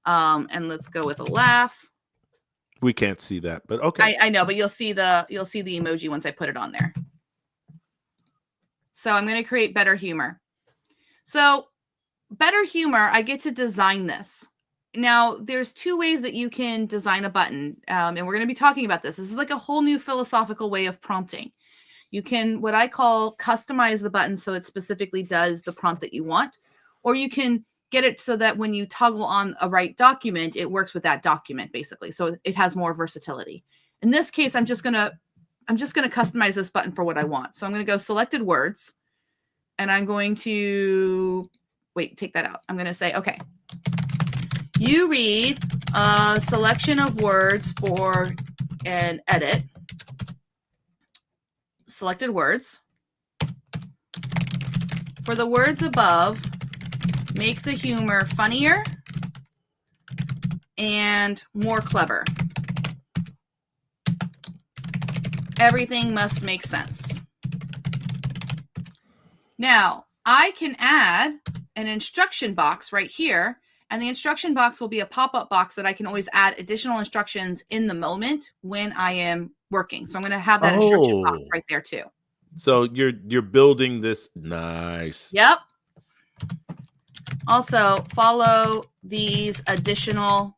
A: and let's go with a laugh.
B: We can't see that, but okay.
A: I know, but you'll see the emoji once I put it on there. So I'm going to create better humor. So better humor, I get to design this. Now, there's two ways that you can design a button, and we're going to be talking about this. This is like a whole new philosophical way of prompting. You can, what I call, customize the button so it specifically does the prompt that you want, or you can get it so that when you toggle on a right document, it works with that document, basically. So it has more versatility. In this case, I'm just gonna customize this button for what I want. So I'm going to go selected words, and I'm going to take that out. I'm going to say, okay, you read a selection of words for an edit. Selected words. For the words above, make the humor funnier and more clever. Everything must make sense. Now, I can add an instruction box right here, and the instruction box will be a pop-up box that I can always add additional instructions in the moment when I am working. So I'm going to have that instruction box right there too.
B: So you're building this. Nice.
A: Yep. Also, follow these additional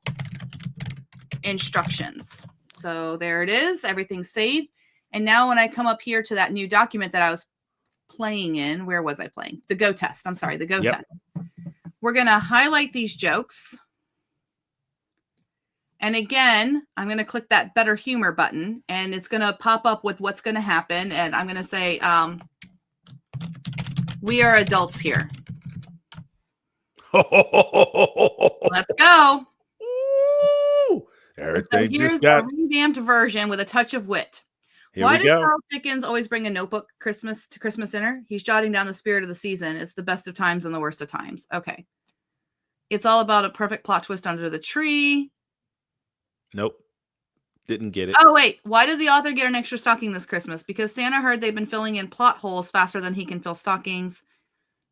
A: instructions. So there it is. Everything's saved. And now when I come up here to that new document that I was playing in, where was I playing? The Go test. I'm sorry, the Go test. We're going to highlight these jokes. And again, I'm going to click that better humor button, and it's going to pop up with what's going to happen. And I'm going to say, we are adults here. Let's go.
B: Ooh,
A: so here's a revamped version with a touch of wit. Why does Charles Dickens always bring a notebook to Christmas dinner? He's jotting down the spirit of the season. It's the best of times and the worst of times. Okay. It's all about a perfect plot twist under the tree.
B: Nope. Didn't get it.
A: Oh, wait. Why did the author get an extra stocking this Christmas? Because Santa heard they've been filling in plot holes faster than he can fill stockings.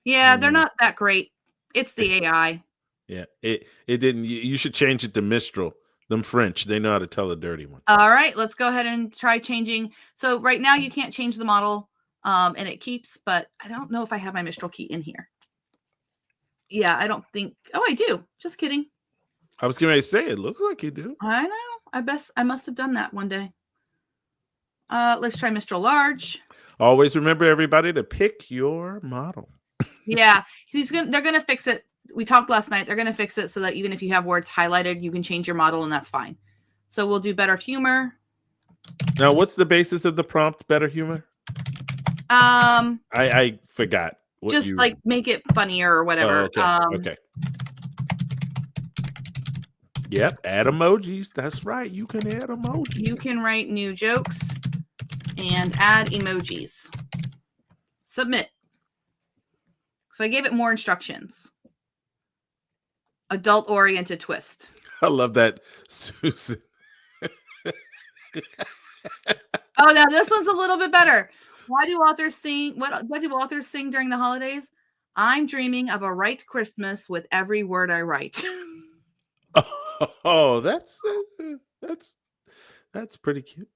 A: Yeah, they're not that great. It's the AI.
B: Yeah, it didn't. You should change it to Mistral. Them French, they know how to tell a dirty one.
A: All right, let's go ahead and try changing. So right now you can't change the model, and it keeps, but I don't know if I have my Mistral key in here. Yeah, I don't think. Oh, I do. Just kidding.
B: I was going to say, it looks like you do.
A: I know. I must have done that one day. Let's try Mistral Large.
B: Always remember, everybody, to pick your model.
A: Yeah, they're gonna fix it. We talked last night. They're gonna fix it so that even if you have words highlighted, you can change your model, and that's fine. So we'll do better humor.
B: Now, what's the basis of the prompt? Better humor. I forgot.
A: Just like make it funnier or whatever.
B: Oh, okay. Okay. Yep. Add emojis. That's right. You can add emojis.
A: You can write new jokes and add emojis. Submit. So I gave it more instructions. Adult-oriented twist.
B: I love that, Susan.
A: Oh, now this one's a little bit better. Why do authors sing? What do authors sing during the holidays? I'm dreaming of a right Christmas with every word I write.
B: Oh, that's pretty cute.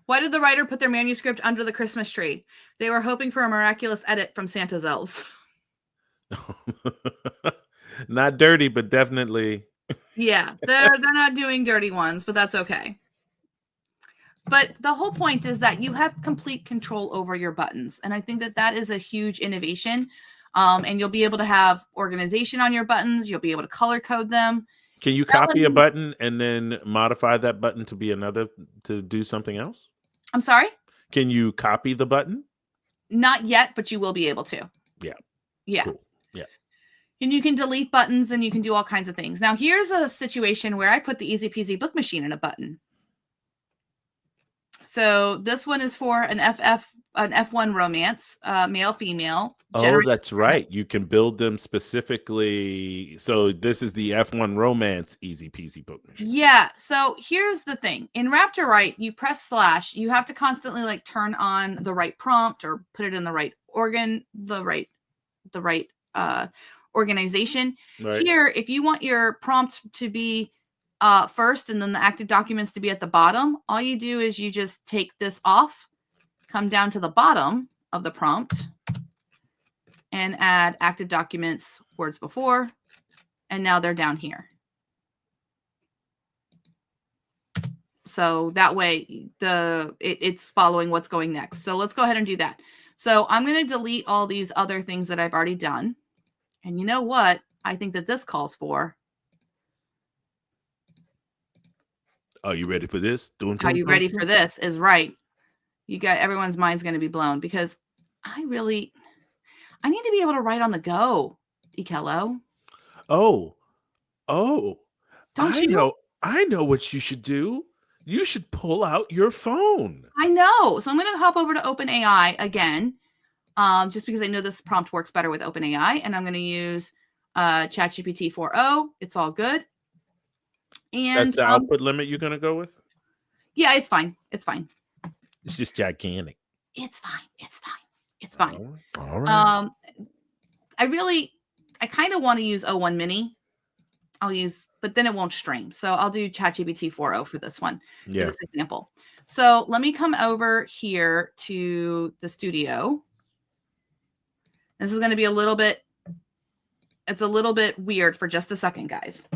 A: Why did the writer put their manuscript under the Christmas tree? They were hoping for a miraculous edit from Santa's elves.
B: Not dirty, but definitely.
A: Yeah, they're not doing dirty ones, but that's okay. But the whole point is that you have complete control over your buttons. And I think that that is a huge innovation. And you'll be able to have organization on your buttons. You'll be able to color code them.
B: Can you copy a button and then modify that button to be to do something else?
A: I'm sorry?
B: Can you copy the button?
A: Not yet, but you will be able to.
B: Yeah.
A: Yeah.
B: Cool. Yeah.
A: And you can delete buttons and you can do all kinds of things. Now, here's a situation where I put the Easy Peasy Book Machine in a button. So this one is for an F1 romance, male, female.
B: Oh, that's right. You can build them specifically. So this is the F1 romance Easy Peasy Book Machine.
A: Yeah. So here's the thing. In Raptor Write, you press /. You have to constantly like turn on the right prompt or put it in the right organ, the right organization.
B: Right.
A: Here, if you want your prompt to be first and then the active documents to be at the bottom, all you do is you just take this off, come down to the bottom of the prompt and add active documents words before, and now they're down here. So that way it's following what's going next. So let's go ahead and do that. So I'm going to delete all these other things that I've already done. And you know what? I think that this calls for.
B: Are you ready for this?
A: Are you ready for this? Is right. You got everyone's mind's going to be blown because I need to be able to write on the go, Ekello.
B: Oh,
A: don't you?
B: I know what you should do. You should pull out your phone.
A: I know. So I'm going to hop over to OpenAI again, just because I know this prompt works better with OpenAI, and I'm going to use ChatGPT 4.0. It's all good. And
B: that's the output limit you're going to go with?
A: Yeah, it's fine. It's fine.
B: It's just gigantic.
A: It's fine. It's fine. It's fine.
B: All right.
A: I kind of want to use O1 Mini. But then it won't stream. So I'll do ChatGPT 4.0 for this one, for this example. So let me come over here to the studio. This is going to be it's a little bit weird for just a second, guys.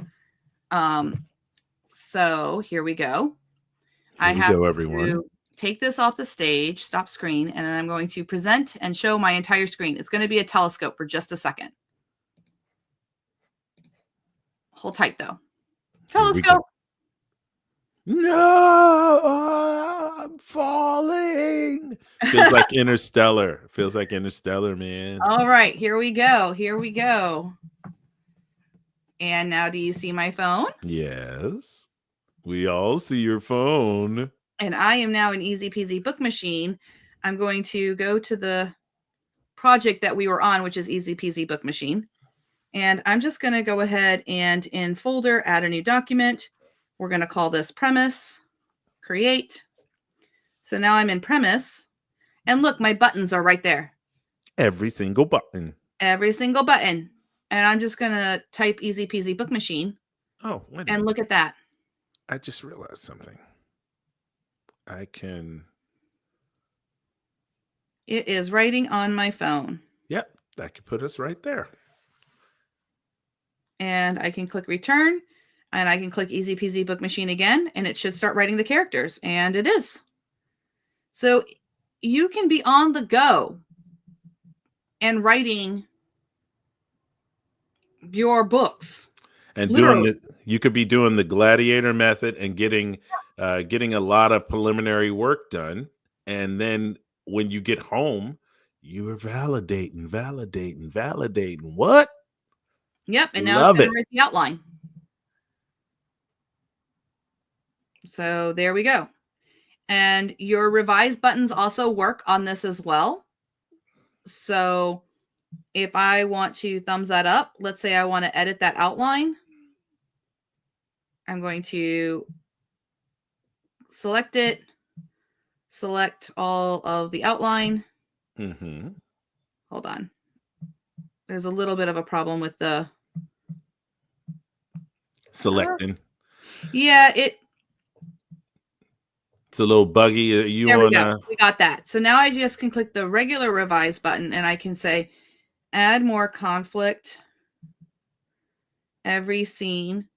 A: So here we go. I have to take this off the stage, stop screen, and then I'm going to present and show my entire screen. It's going to be a telescope for just a second. Hold tight, though. Telescope.
B: No, I'm falling. Feels like Interstellar. Feels like Interstellar, man.
A: All right, here we go. Here we go. And now do you see my phone?
B: Yes. We all see your phone.
A: And I am now an Easy Peasy Book Machine. I'm going to go to the project that we were on, which is Easy Peasy Book Machine. And I'm just going to go ahead and in folder, add a new document. We're going to call this premise, create. So now I'm in premise. And look, my buttons are right there.
B: Every single button.
A: Every single button. And I'm just going to type Easy Peasy Book Machine.
B: Oh, wait a minute.
A: And look at that.
B: I just realized something.
A: It is writing on my phone.
B: Yep, that could put us right there.
A: And I can click return, and I can click Easy Peasy Book Machine again, and it should start writing the characters, and it is. So you can be on the go and writing your books.
B: And you could be doing the gladiator method and getting a lot of preliminary work done. And then when you get home, you are validating. What?
A: Yep. And now it's going to write the outline. So there we go. And your revise buttons also work on this as well. So if I want to thumbs that up, let's say I want to edit that outline. I'm going to select it, select all of the outline.
B: Mm-hmm.
A: Hold on. There's a little bit of a problem with the
B: selecting.
A: Yeah,
B: it's a little buggy.
A: We got that. So now I just can click the regular revise button and I can say add more conflict. Every scene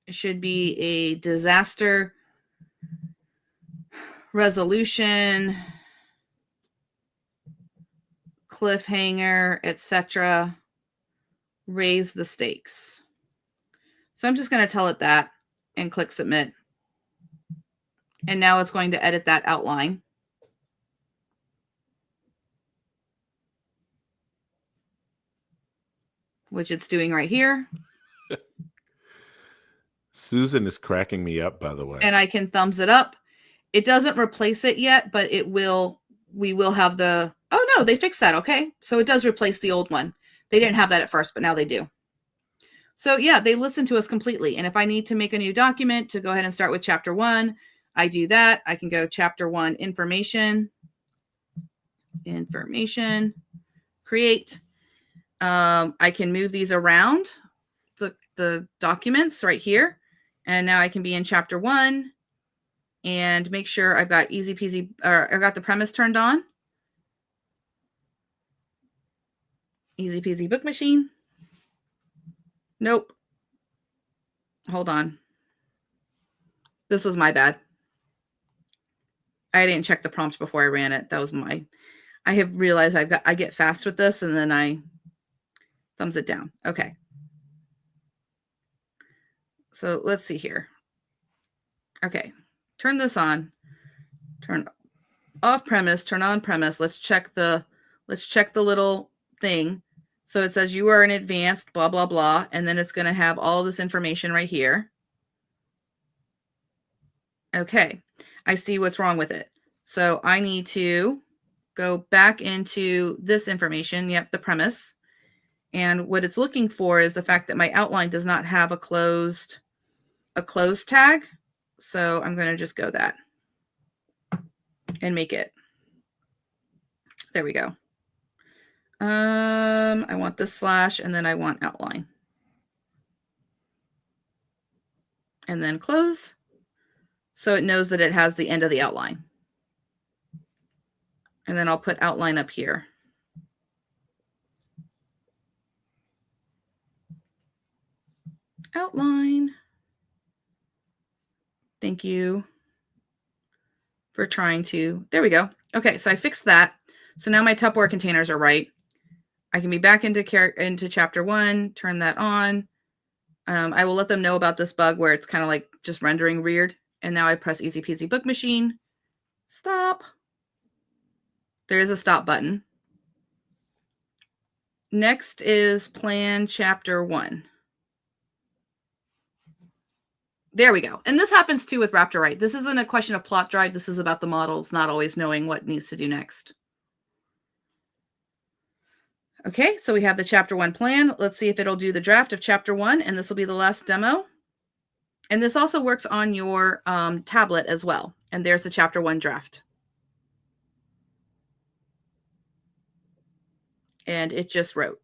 A: should be a disaster resolution, cliffhanger, etc. Raise the stakes. So I'm just going to tell it that and click submit. And now it's going to edit that outline. Which it's doing right here.
B: Susan is cracking me up, by the way.
A: And I can thumbs it up. It doesn't replace it yet, but it will. We will have the, oh no, they fixed that. Okay. So it does replace the old one. They didn't have that at first, but now they do. So yeah, they listen to us completely. And if I need to make a new document to go ahead and start with chapter 1, I do that. I can go chapter 1, information, create. I can move these around the documents right here. And now I can be in chapter 1 and make sure I've got easy peasy, or I've got the premise turned on. Easy peasy book machine. Nope. Hold on. This was my bad. I didn't check the prompt before I ran it. That was I have realized I get fast with this and then I thumbs it down. Okay. So let's see here. Okay. Turn this on. Turn off premise, turn on premise. Let's check the little thing. So it says you are an advanced blah, blah, blah. And then it's going to have all this information right here. Okay. I see what's wrong with it. So I need to go back into this information. Yep. The premise. And what it's looking for is the fact that my outline does not have a closed tag. So I'm going to just go that and make it. There we go. I want this slash and then I want outline. And then close. So it knows that it has the end of the outline. And then I'll put outline up here. Outline. Thank you for trying to, there we go. Okay, so I fixed that. So now my Tupperware containers are right. I can be back into chapter 1, turn that on. I will let them know about this bug where it's kind of like just rendering weird. And now I press easy peasy book machine. Stop. There is a stop button. Next is plan chapter 1. There we go. And this happens too with Raptor Write. This isn't a question of plot drive. This is about the models not always knowing what needs to do next. Okay, so we have the chapter 1 plan. Let's see if it'll do the draft of chapter 1, and this will be the last demo. And this also works on your tablet as well. And there's the chapter 1 draft. And it just wrote.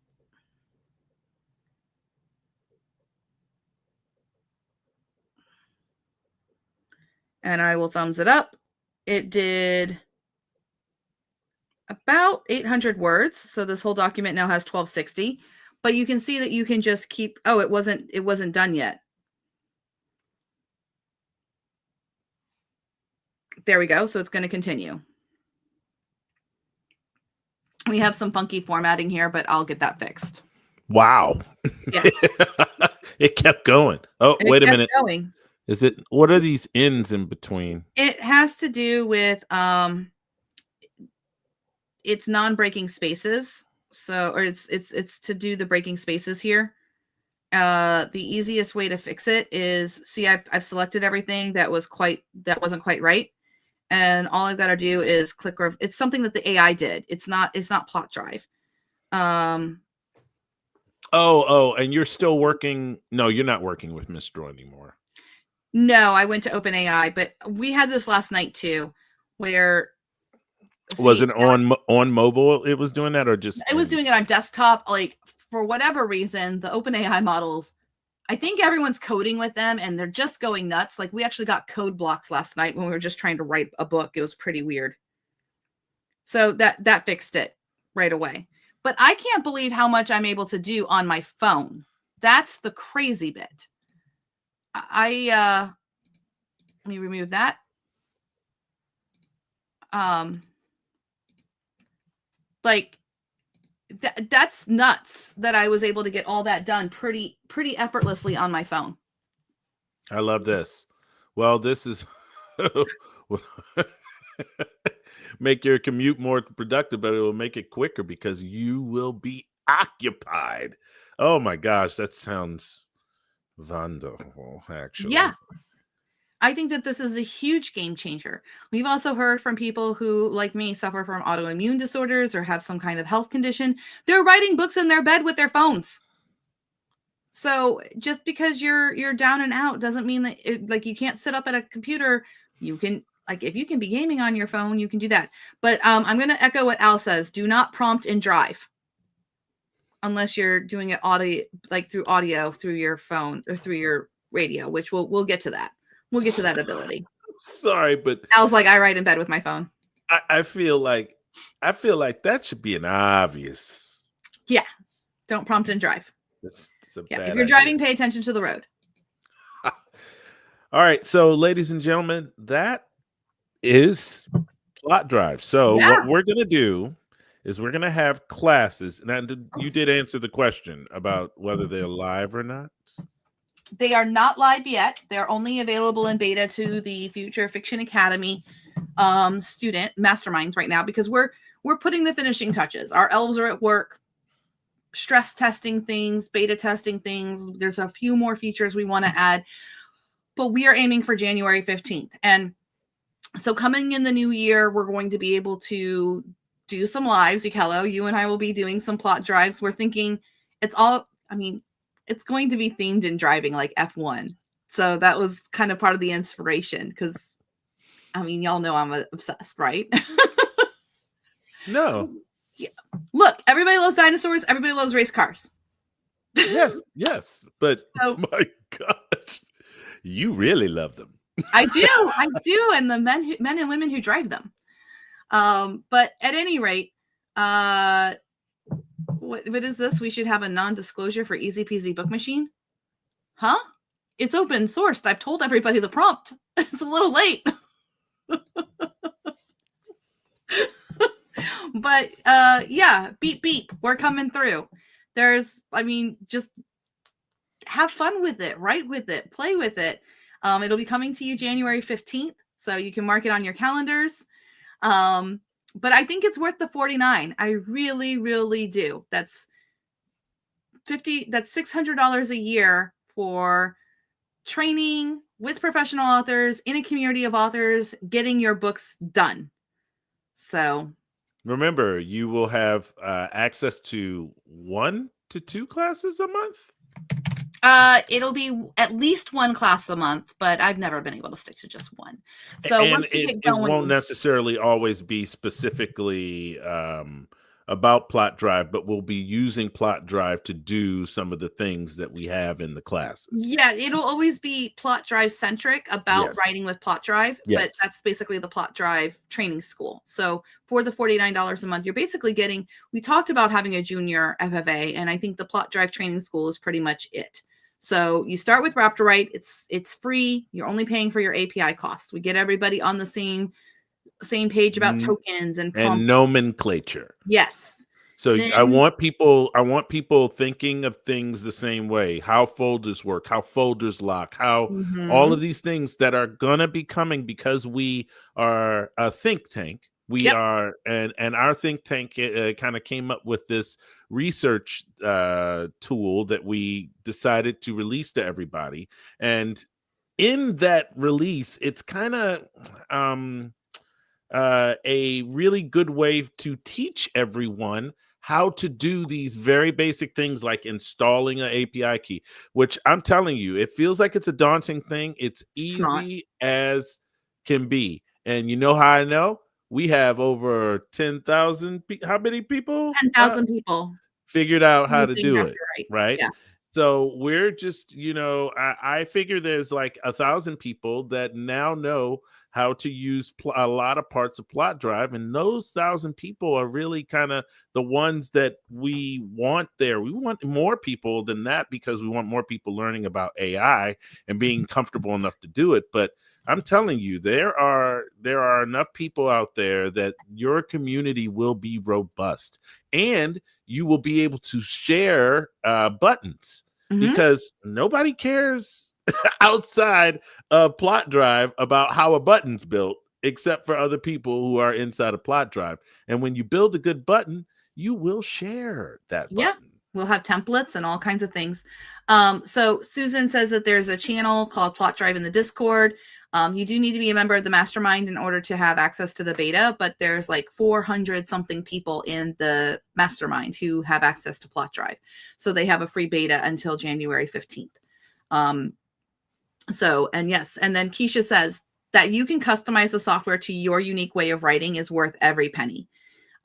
A: And I will thumbs it up. It did about 800 words. So this whole document now has 1260. But you can see that you can just keep, oh, it wasn't done yet. There we go. So it's going to continue. We have some funky formatting here, but I'll get that fixed.
B: Wow.
A: Yeah.
B: It kept going. Oh, wait a minute.
A: Going.
B: Is it, what are these ends in between?
A: It has to do with it's non-breaking spaces. So, or it's to do the breaking spaces here. The easiest way to fix it is, see, I've selected everything that wasn't quite right. And all I've got to do is click, it's something that the AI did. It's not plot drive.
B: And you're still working. No, you're not working with Mistral anymore.
A: No, I went to OpenAI, but we had this last night too, where
B: was it on mobile? It was doing that, or just
A: it was doing it on desktop. Like, for whatever reason, the OpenAI models, I think everyone's coding with them and they're just going nuts. Like, we actually got code blocks last night when we were just trying to write a book. It was pretty weird. So that fixed it right away. but I can't believe how much I'm able to do on my phone. That's the crazy bit. Let me remove that. Like that's nuts that I was able to get all that done pretty effortlessly on my phone.
B: I love this. Well, this is make your commute more productive, but it will make it quicker because you will be occupied. Oh my gosh, that sounds wonderful, actually.
A: Yeah. I think that this is a huge game changer. We've also heard from people who, like me, suffer from autoimmune disorders or have some kind of health condition. They're writing books in their bed with their phones. So just because you're down and out doesn't mean that like you can't sit up at a computer. You can, like, if you can be gaming on your phone, you can do that. But I'm going to echo what Al says. Do not prompt and drive unless you're doing it audio, like through audio, through your phone or through your radio, which we'll get to that. We'll get to that ability.
B: Sorry, but
A: Al's like, I write in bed with my phone.
B: I feel like that should be an obvious.
A: Yeah. Don't prompt and drive.
B: It's
A: yeah. If you're driving, pay attention to the road.
B: All right. So, ladies and gentlemen, that is Plot Drive. So what we're going to do is we're going to have classes. And you did answer the question about whether they're live or not.
A: They are not live yet. They're only available in beta to the Future Fiction Academy student masterminds right now because we're putting the finishing touches. Our elves are at work, stress testing things, beta testing things. There's a few more features we want to add, but we are aiming for January 15th. And so coming in the new year, we're going to be able to do some lives. Ekello, you and I will be doing some plot drives. We're thinking it's going to be themed in driving, like F1. So that was kind of part of the inspiration because, y'all know I'm obsessed, right?
B: No.
A: Yeah. Look, everybody loves dinosaurs. Everybody loves race cars.
B: Yes. But my gosh, you really love them.
A: I do. And the men and women who drive them. But at any rate, what is this? We should have a non-disclosure for Easy Peasy Book Machine. Huh? It's open sourced. I've told everybody the prompt. It's a little late. But yeah, beep beep. We're coming through. Just have fun with it, write with it, play with it. It'll be coming to you January 15th, so you can mark it on your calendars. But I think it's worth the $49. I really, really do. That's $600 a year for training with professional authors in a community of authors, getting your books done. So
B: remember, you will have access to 1 to 2 classes a month.
A: It'll be at least one class a month, but I've never been able to stick to just one. So
B: it won't necessarily always be specifically about Plot Drive, but we'll be using Plot Drive to do some of the things that we have in the classes.
A: Yeah, it'll always be Plot Drive centric about writing with Plot Drive, but that's basically the Plot Drive training school. So for the $49 a month, you're basically getting, we talked about having a junior FFA, and I think the Plot Drive training school is pretty much it. So you start with Raptorite. It's free. You're only paying for your API costs. We get everybody on the same page about tokens and
B: nomenclature.
A: Yes.
B: So I want people thinking of things the same way. How folders work, how folders lock, how all of these things that are gonna be coming because we are a think tank. We are, and our think tank kind of came up with this research tool that we decided to release to everybody. And in that release, it's kind of a really good way to teach everyone how to do these very basic things like installing an API key, which I'm telling you, it feels like it's a daunting thing. It's easy as can be. And you know how I know? We have over 10,000. How many people?
A: 10,000 people
B: figured out how to do it. Right.
A: Yeah.
B: So we're just, I figure there's like 1,000 people that now know how to use a lot of parts of Plot Drive, and those 1,000 people are really kind of the ones that we want there. We want more people than that because we want more people learning about AI and being comfortable enough to do it. But I'm telling you, there are enough people out there that your community will be robust, and you will be able to share buttons because nobody cares outside of Plot Drive about how a button's built, except for other people who are inside of Plot Drive. And when you build a good button, you will share that button.
A: We'll have templates and all kinds of things. So Susan says that there's a channel called Plot Drive in the Discord. You do need to be a member of the mastermind in order to have access to the beta, but there's like 400 something people in the mastermind who have access to Plot Drive. So they have a free beta until January 15th. And yes, and then Keisha says that you can customize the software to your unique way of writing is worth every penny.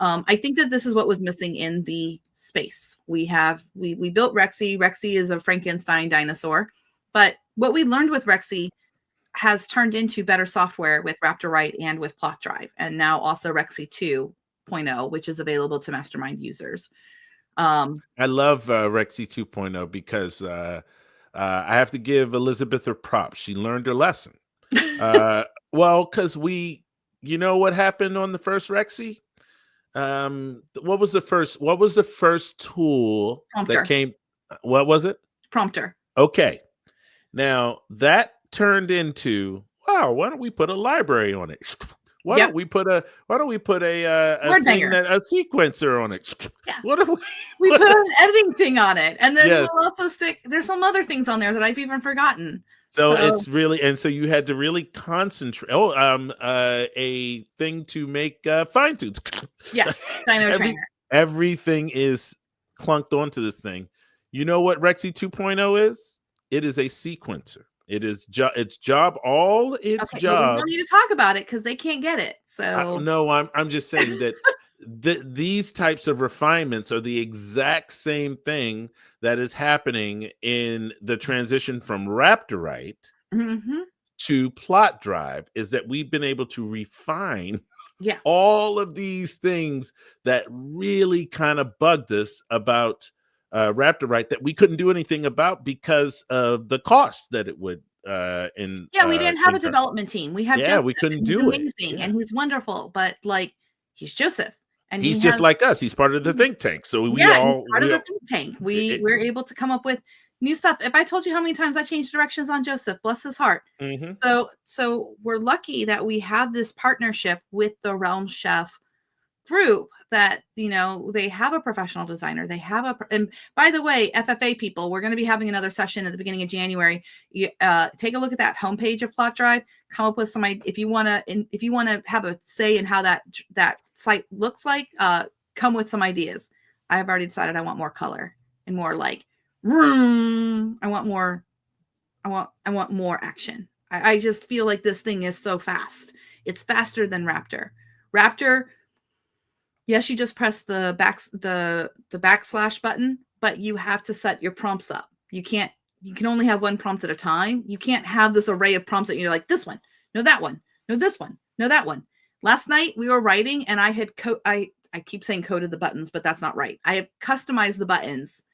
A: I think that this is what was missing in the space. We built Rexy. Rexy is a Frankenstein dinosaur, but what we learned with Rexy has turned into better software with Raptor and with Plot Drive, and now also Rexy 2.0, which is available to mastermind users.
B: I love Rexy 2.0 because I have to give Elizabeth her props. She learned her lesson. Well, because you know what happened on the first Rexy? What was the first tool
A: Prompter.
B: that came? What was it?
A: Prompter.
B: Okay. Now that turned into, wow, why don't we put a library on it? Why don't we put a sequencer on it?
A: Yeah.
B: What if
A: we put an editing thing on it, and then we'll also there's some other things on there that I've even forgotten.
B: So it's really, and so you had to really concentrate. A thing to make fine tunes.
A: Yeah, Dino Trainer.
B: Everything is clunked onto this thing. You know what Rexy 2.0 is? It is a sequencer. It is its job. All its job.
A: But we don't need to talk about it because they can't get it. So
B: no, I'm just saying that these types of refinements are the exact same thing that is happening in the transition from Raptorite to Plot Drive. Is that we've been able to refine all of these things that really kind of bugged us about Raptorite that we couldn't do anything about because of the cost that it would
A: we didn't have a development team. We have Joseph,
B: we couldn't do it.
A: Amazing, and he's wonderful, but like he's Joseph, and
B: he's just like us. He's part of the think tank. So
A: he's part of the think tank. We're able to come up with new stuff. If I told you how many times I changed directions on Joseph, bless his heart. So we're lucky that we have this partnership with the Realm Chef group that, they have a professional designer. They have and by the way, FFA people, we're going to be having another session at the beginning of January. Take a look at that homepage of Plot Drive, come up with some, if you want to have a say in how that site looks like, come with some ideas. I have already decided I want more color and more like, I want more action. I just feel like this thing is so fast. It's faster than Raptor. Yes, you just press the backslash button, but you have to set your prompts up. You can only have one prompt at a time. You can't have this array of prompts that you're like, this one, no, that one, no, this one, no, that one. Last night we were writing and I had I keep saying coded the buttons, but that's not right. I have customized the buttons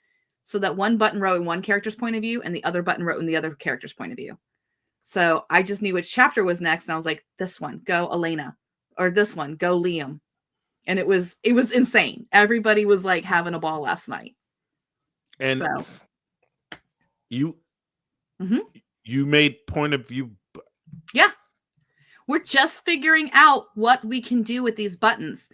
A: so that one button wrote in one character's point of view and the other button wrote in the other character's point of view. So I just knew which chapter was next. And I was like, this one, go Elena, or this one, go Liam. And it was insane. Everybody was like having a ball last night.
B: And so. You made point of view.
A: Yeah. We're just figuring out what we can do with these buttons.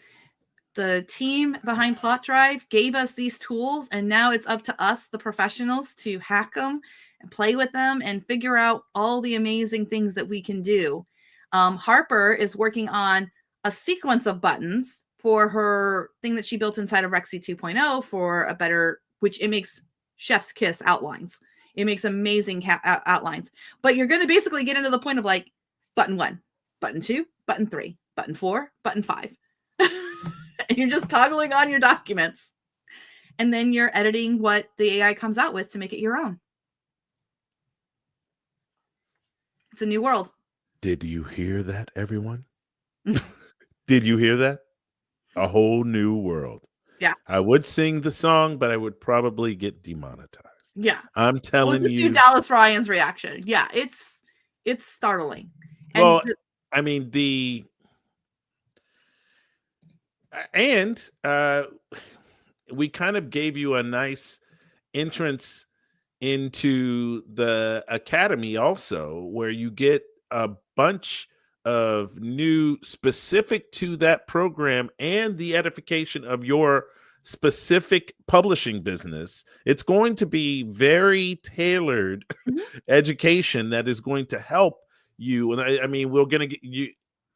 A: The team behind Plot Drive gave us these tools, and now it's up to us, the professionals, to hack them and play with them and figure out all the amazing things that we can do. Harper is working on a sequence of buttons for her thing that she built inside of Rexy 2.0 for a better, which it makes chef's kiss outlines. It makes amazing outlines, but you're going to basically get into the point of like button 1, button 2, button 3, button 4, button 5. And you're just toggling on your documents. And then you're editing what the AI comes out with to make it your own. It's a new world.
B: Did you hear that, everyone? Did you hear that? A whole new world.
A: Yeah.
B: I would sing the song, but I would probably get demonetized.
A: Yeah.
B: I'm
A: Well,
B: telling
A: just do
B: you.
A: Dallas Ryan's reaction. Yeah, it's startling. And
B: Well, I mean, and we kind of gave you a nice entrance into the academy also, where you get a bunch of new specific to that program and the edification of your specific publishing business. It's going to be very tailored
A: Mhm.
B: education that is going to help you. And I mean, we're going to get you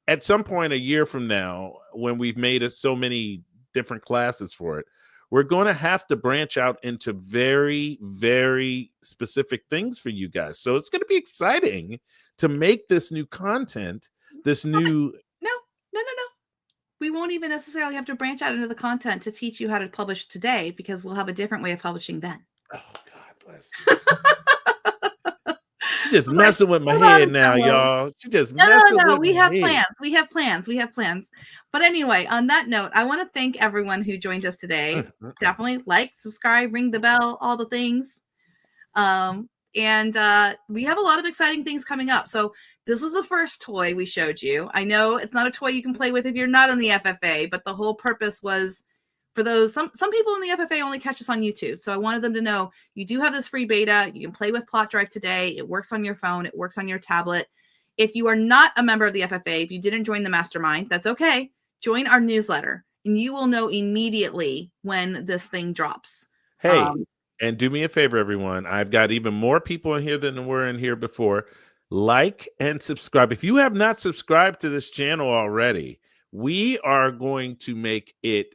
B: at some point a year from now, when we've made it so many different classes for it, we're going to have to branch out into very, very specific things for you guys. So it's going to be exciting to make this new content, this new.
A: No. We won't even necessarily have to branch out into the content to teach you how to publish today, because we'll have a different way of publishing then.
B: Oh, God bless you. She's just
A: It's like,
B: messing with my
A: hold on
B: head
A: a
B: now,
A: second.
B: y'all. She just
A: No.
B: messing with
A: We
B: my
A: have
B: head.
A: plans. We have plans. But anyway, on that note, I want to thank everyone who joined us today. Definitely like, subscribe, ring the bell, all the things. And we have a lot of exciting things coming up. So this was the first toy we showed you. I know it's not a toy you can play with if you're not in the FFA, but the whole purpose was for those, some people in the FFA only catch us on YouTube. So I wanted them to know you do have this free beta. You can play with Plot Drive today. It works on your phone. It works on your tablet. If you are not a member of the FFA, if you didn't join the mastermind, that's okay. Join our newsletter and you will know immediately when this thing drops.
B: Hey, and do me a favor, everyone. I've got even more people in here than were in here before. Like and subscribe. If you have not subscribed to this channel already, we are going to make it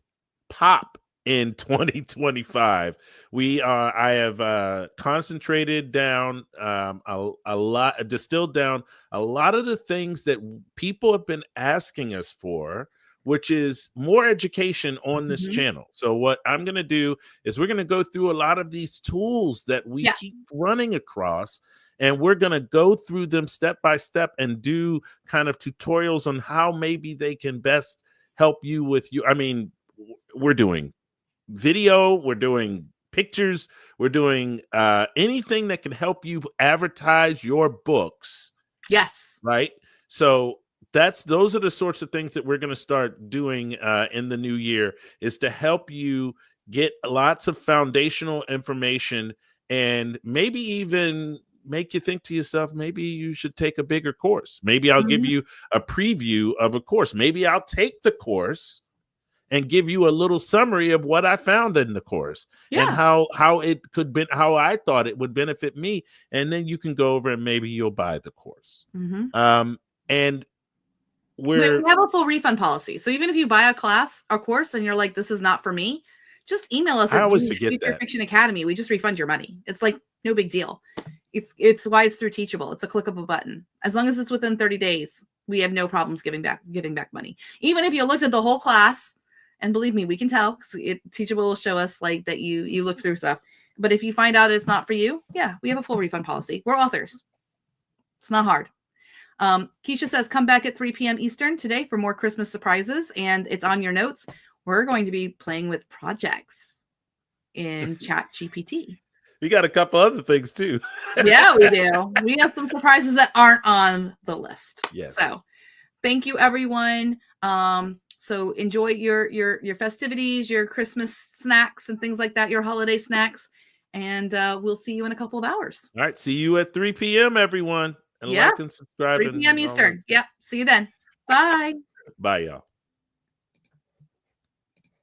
B: pop in 2025. I have concentrated down a lot, distilled down a lot of the things that people have been asking us for, which is more education on this channel. So what I'm going to do is we're going to go through a lot of these tools that we keep running across, and we're going to go through them step by step and do kind of tutorials on how maybe they can best help you with you. I mean, we're doing video, we're doing pictures, we're doing anything that can help you advertise your books.
A: Yes.
B: Right. So those are the sorts of things that we're going to start doing in the new year, is to help you get lots of foundational information and maybe even make you think to yourself, maybe you should take a bigger course. Maybe I'll give you a preview of a course. Maybe I'll take the course and give you a little summary of what I found in the course and how it could be, how I thought it would benefit me. And then you can go over and maybe you'll buy the course. And
A: we have a full refund policy. So even if you buy a class or course and you're like, this is not for me, just email us.
B: I always forget that.
A: Fiction Academy. We just refund your money. It's like no big deal. It's wise through Teachable. It's a click of a button. As long as it's within 30 days, we have no problems giving back money. Even if you looked at the whole class, and believe me, we can tell. Teachable will show us like that you look through stuff. But if you find out it's not for you, we have a full refund policy. We're authors. It's not hard. Keisha says, come back at 3 p.m. Eastern today for more Christmas surprises. And it's on your notes. We're going to be playing with projects in ChatGPT.
B: We got a couple other things too.
A: Yeah, we do. We have some surprises that aren't on the list.
B: Yes.
A: So thank you, everyone. So enjoy your festivities, your Christmas snacks and things like that, your holiday snacks. And we'll see you in a couple of hours.
B: All right. See you at 3 p.m., everyone. And like and subscribe.
A: 3 p.m. Eastern. Yep. See you then. Bye.
B: Bye, y'all.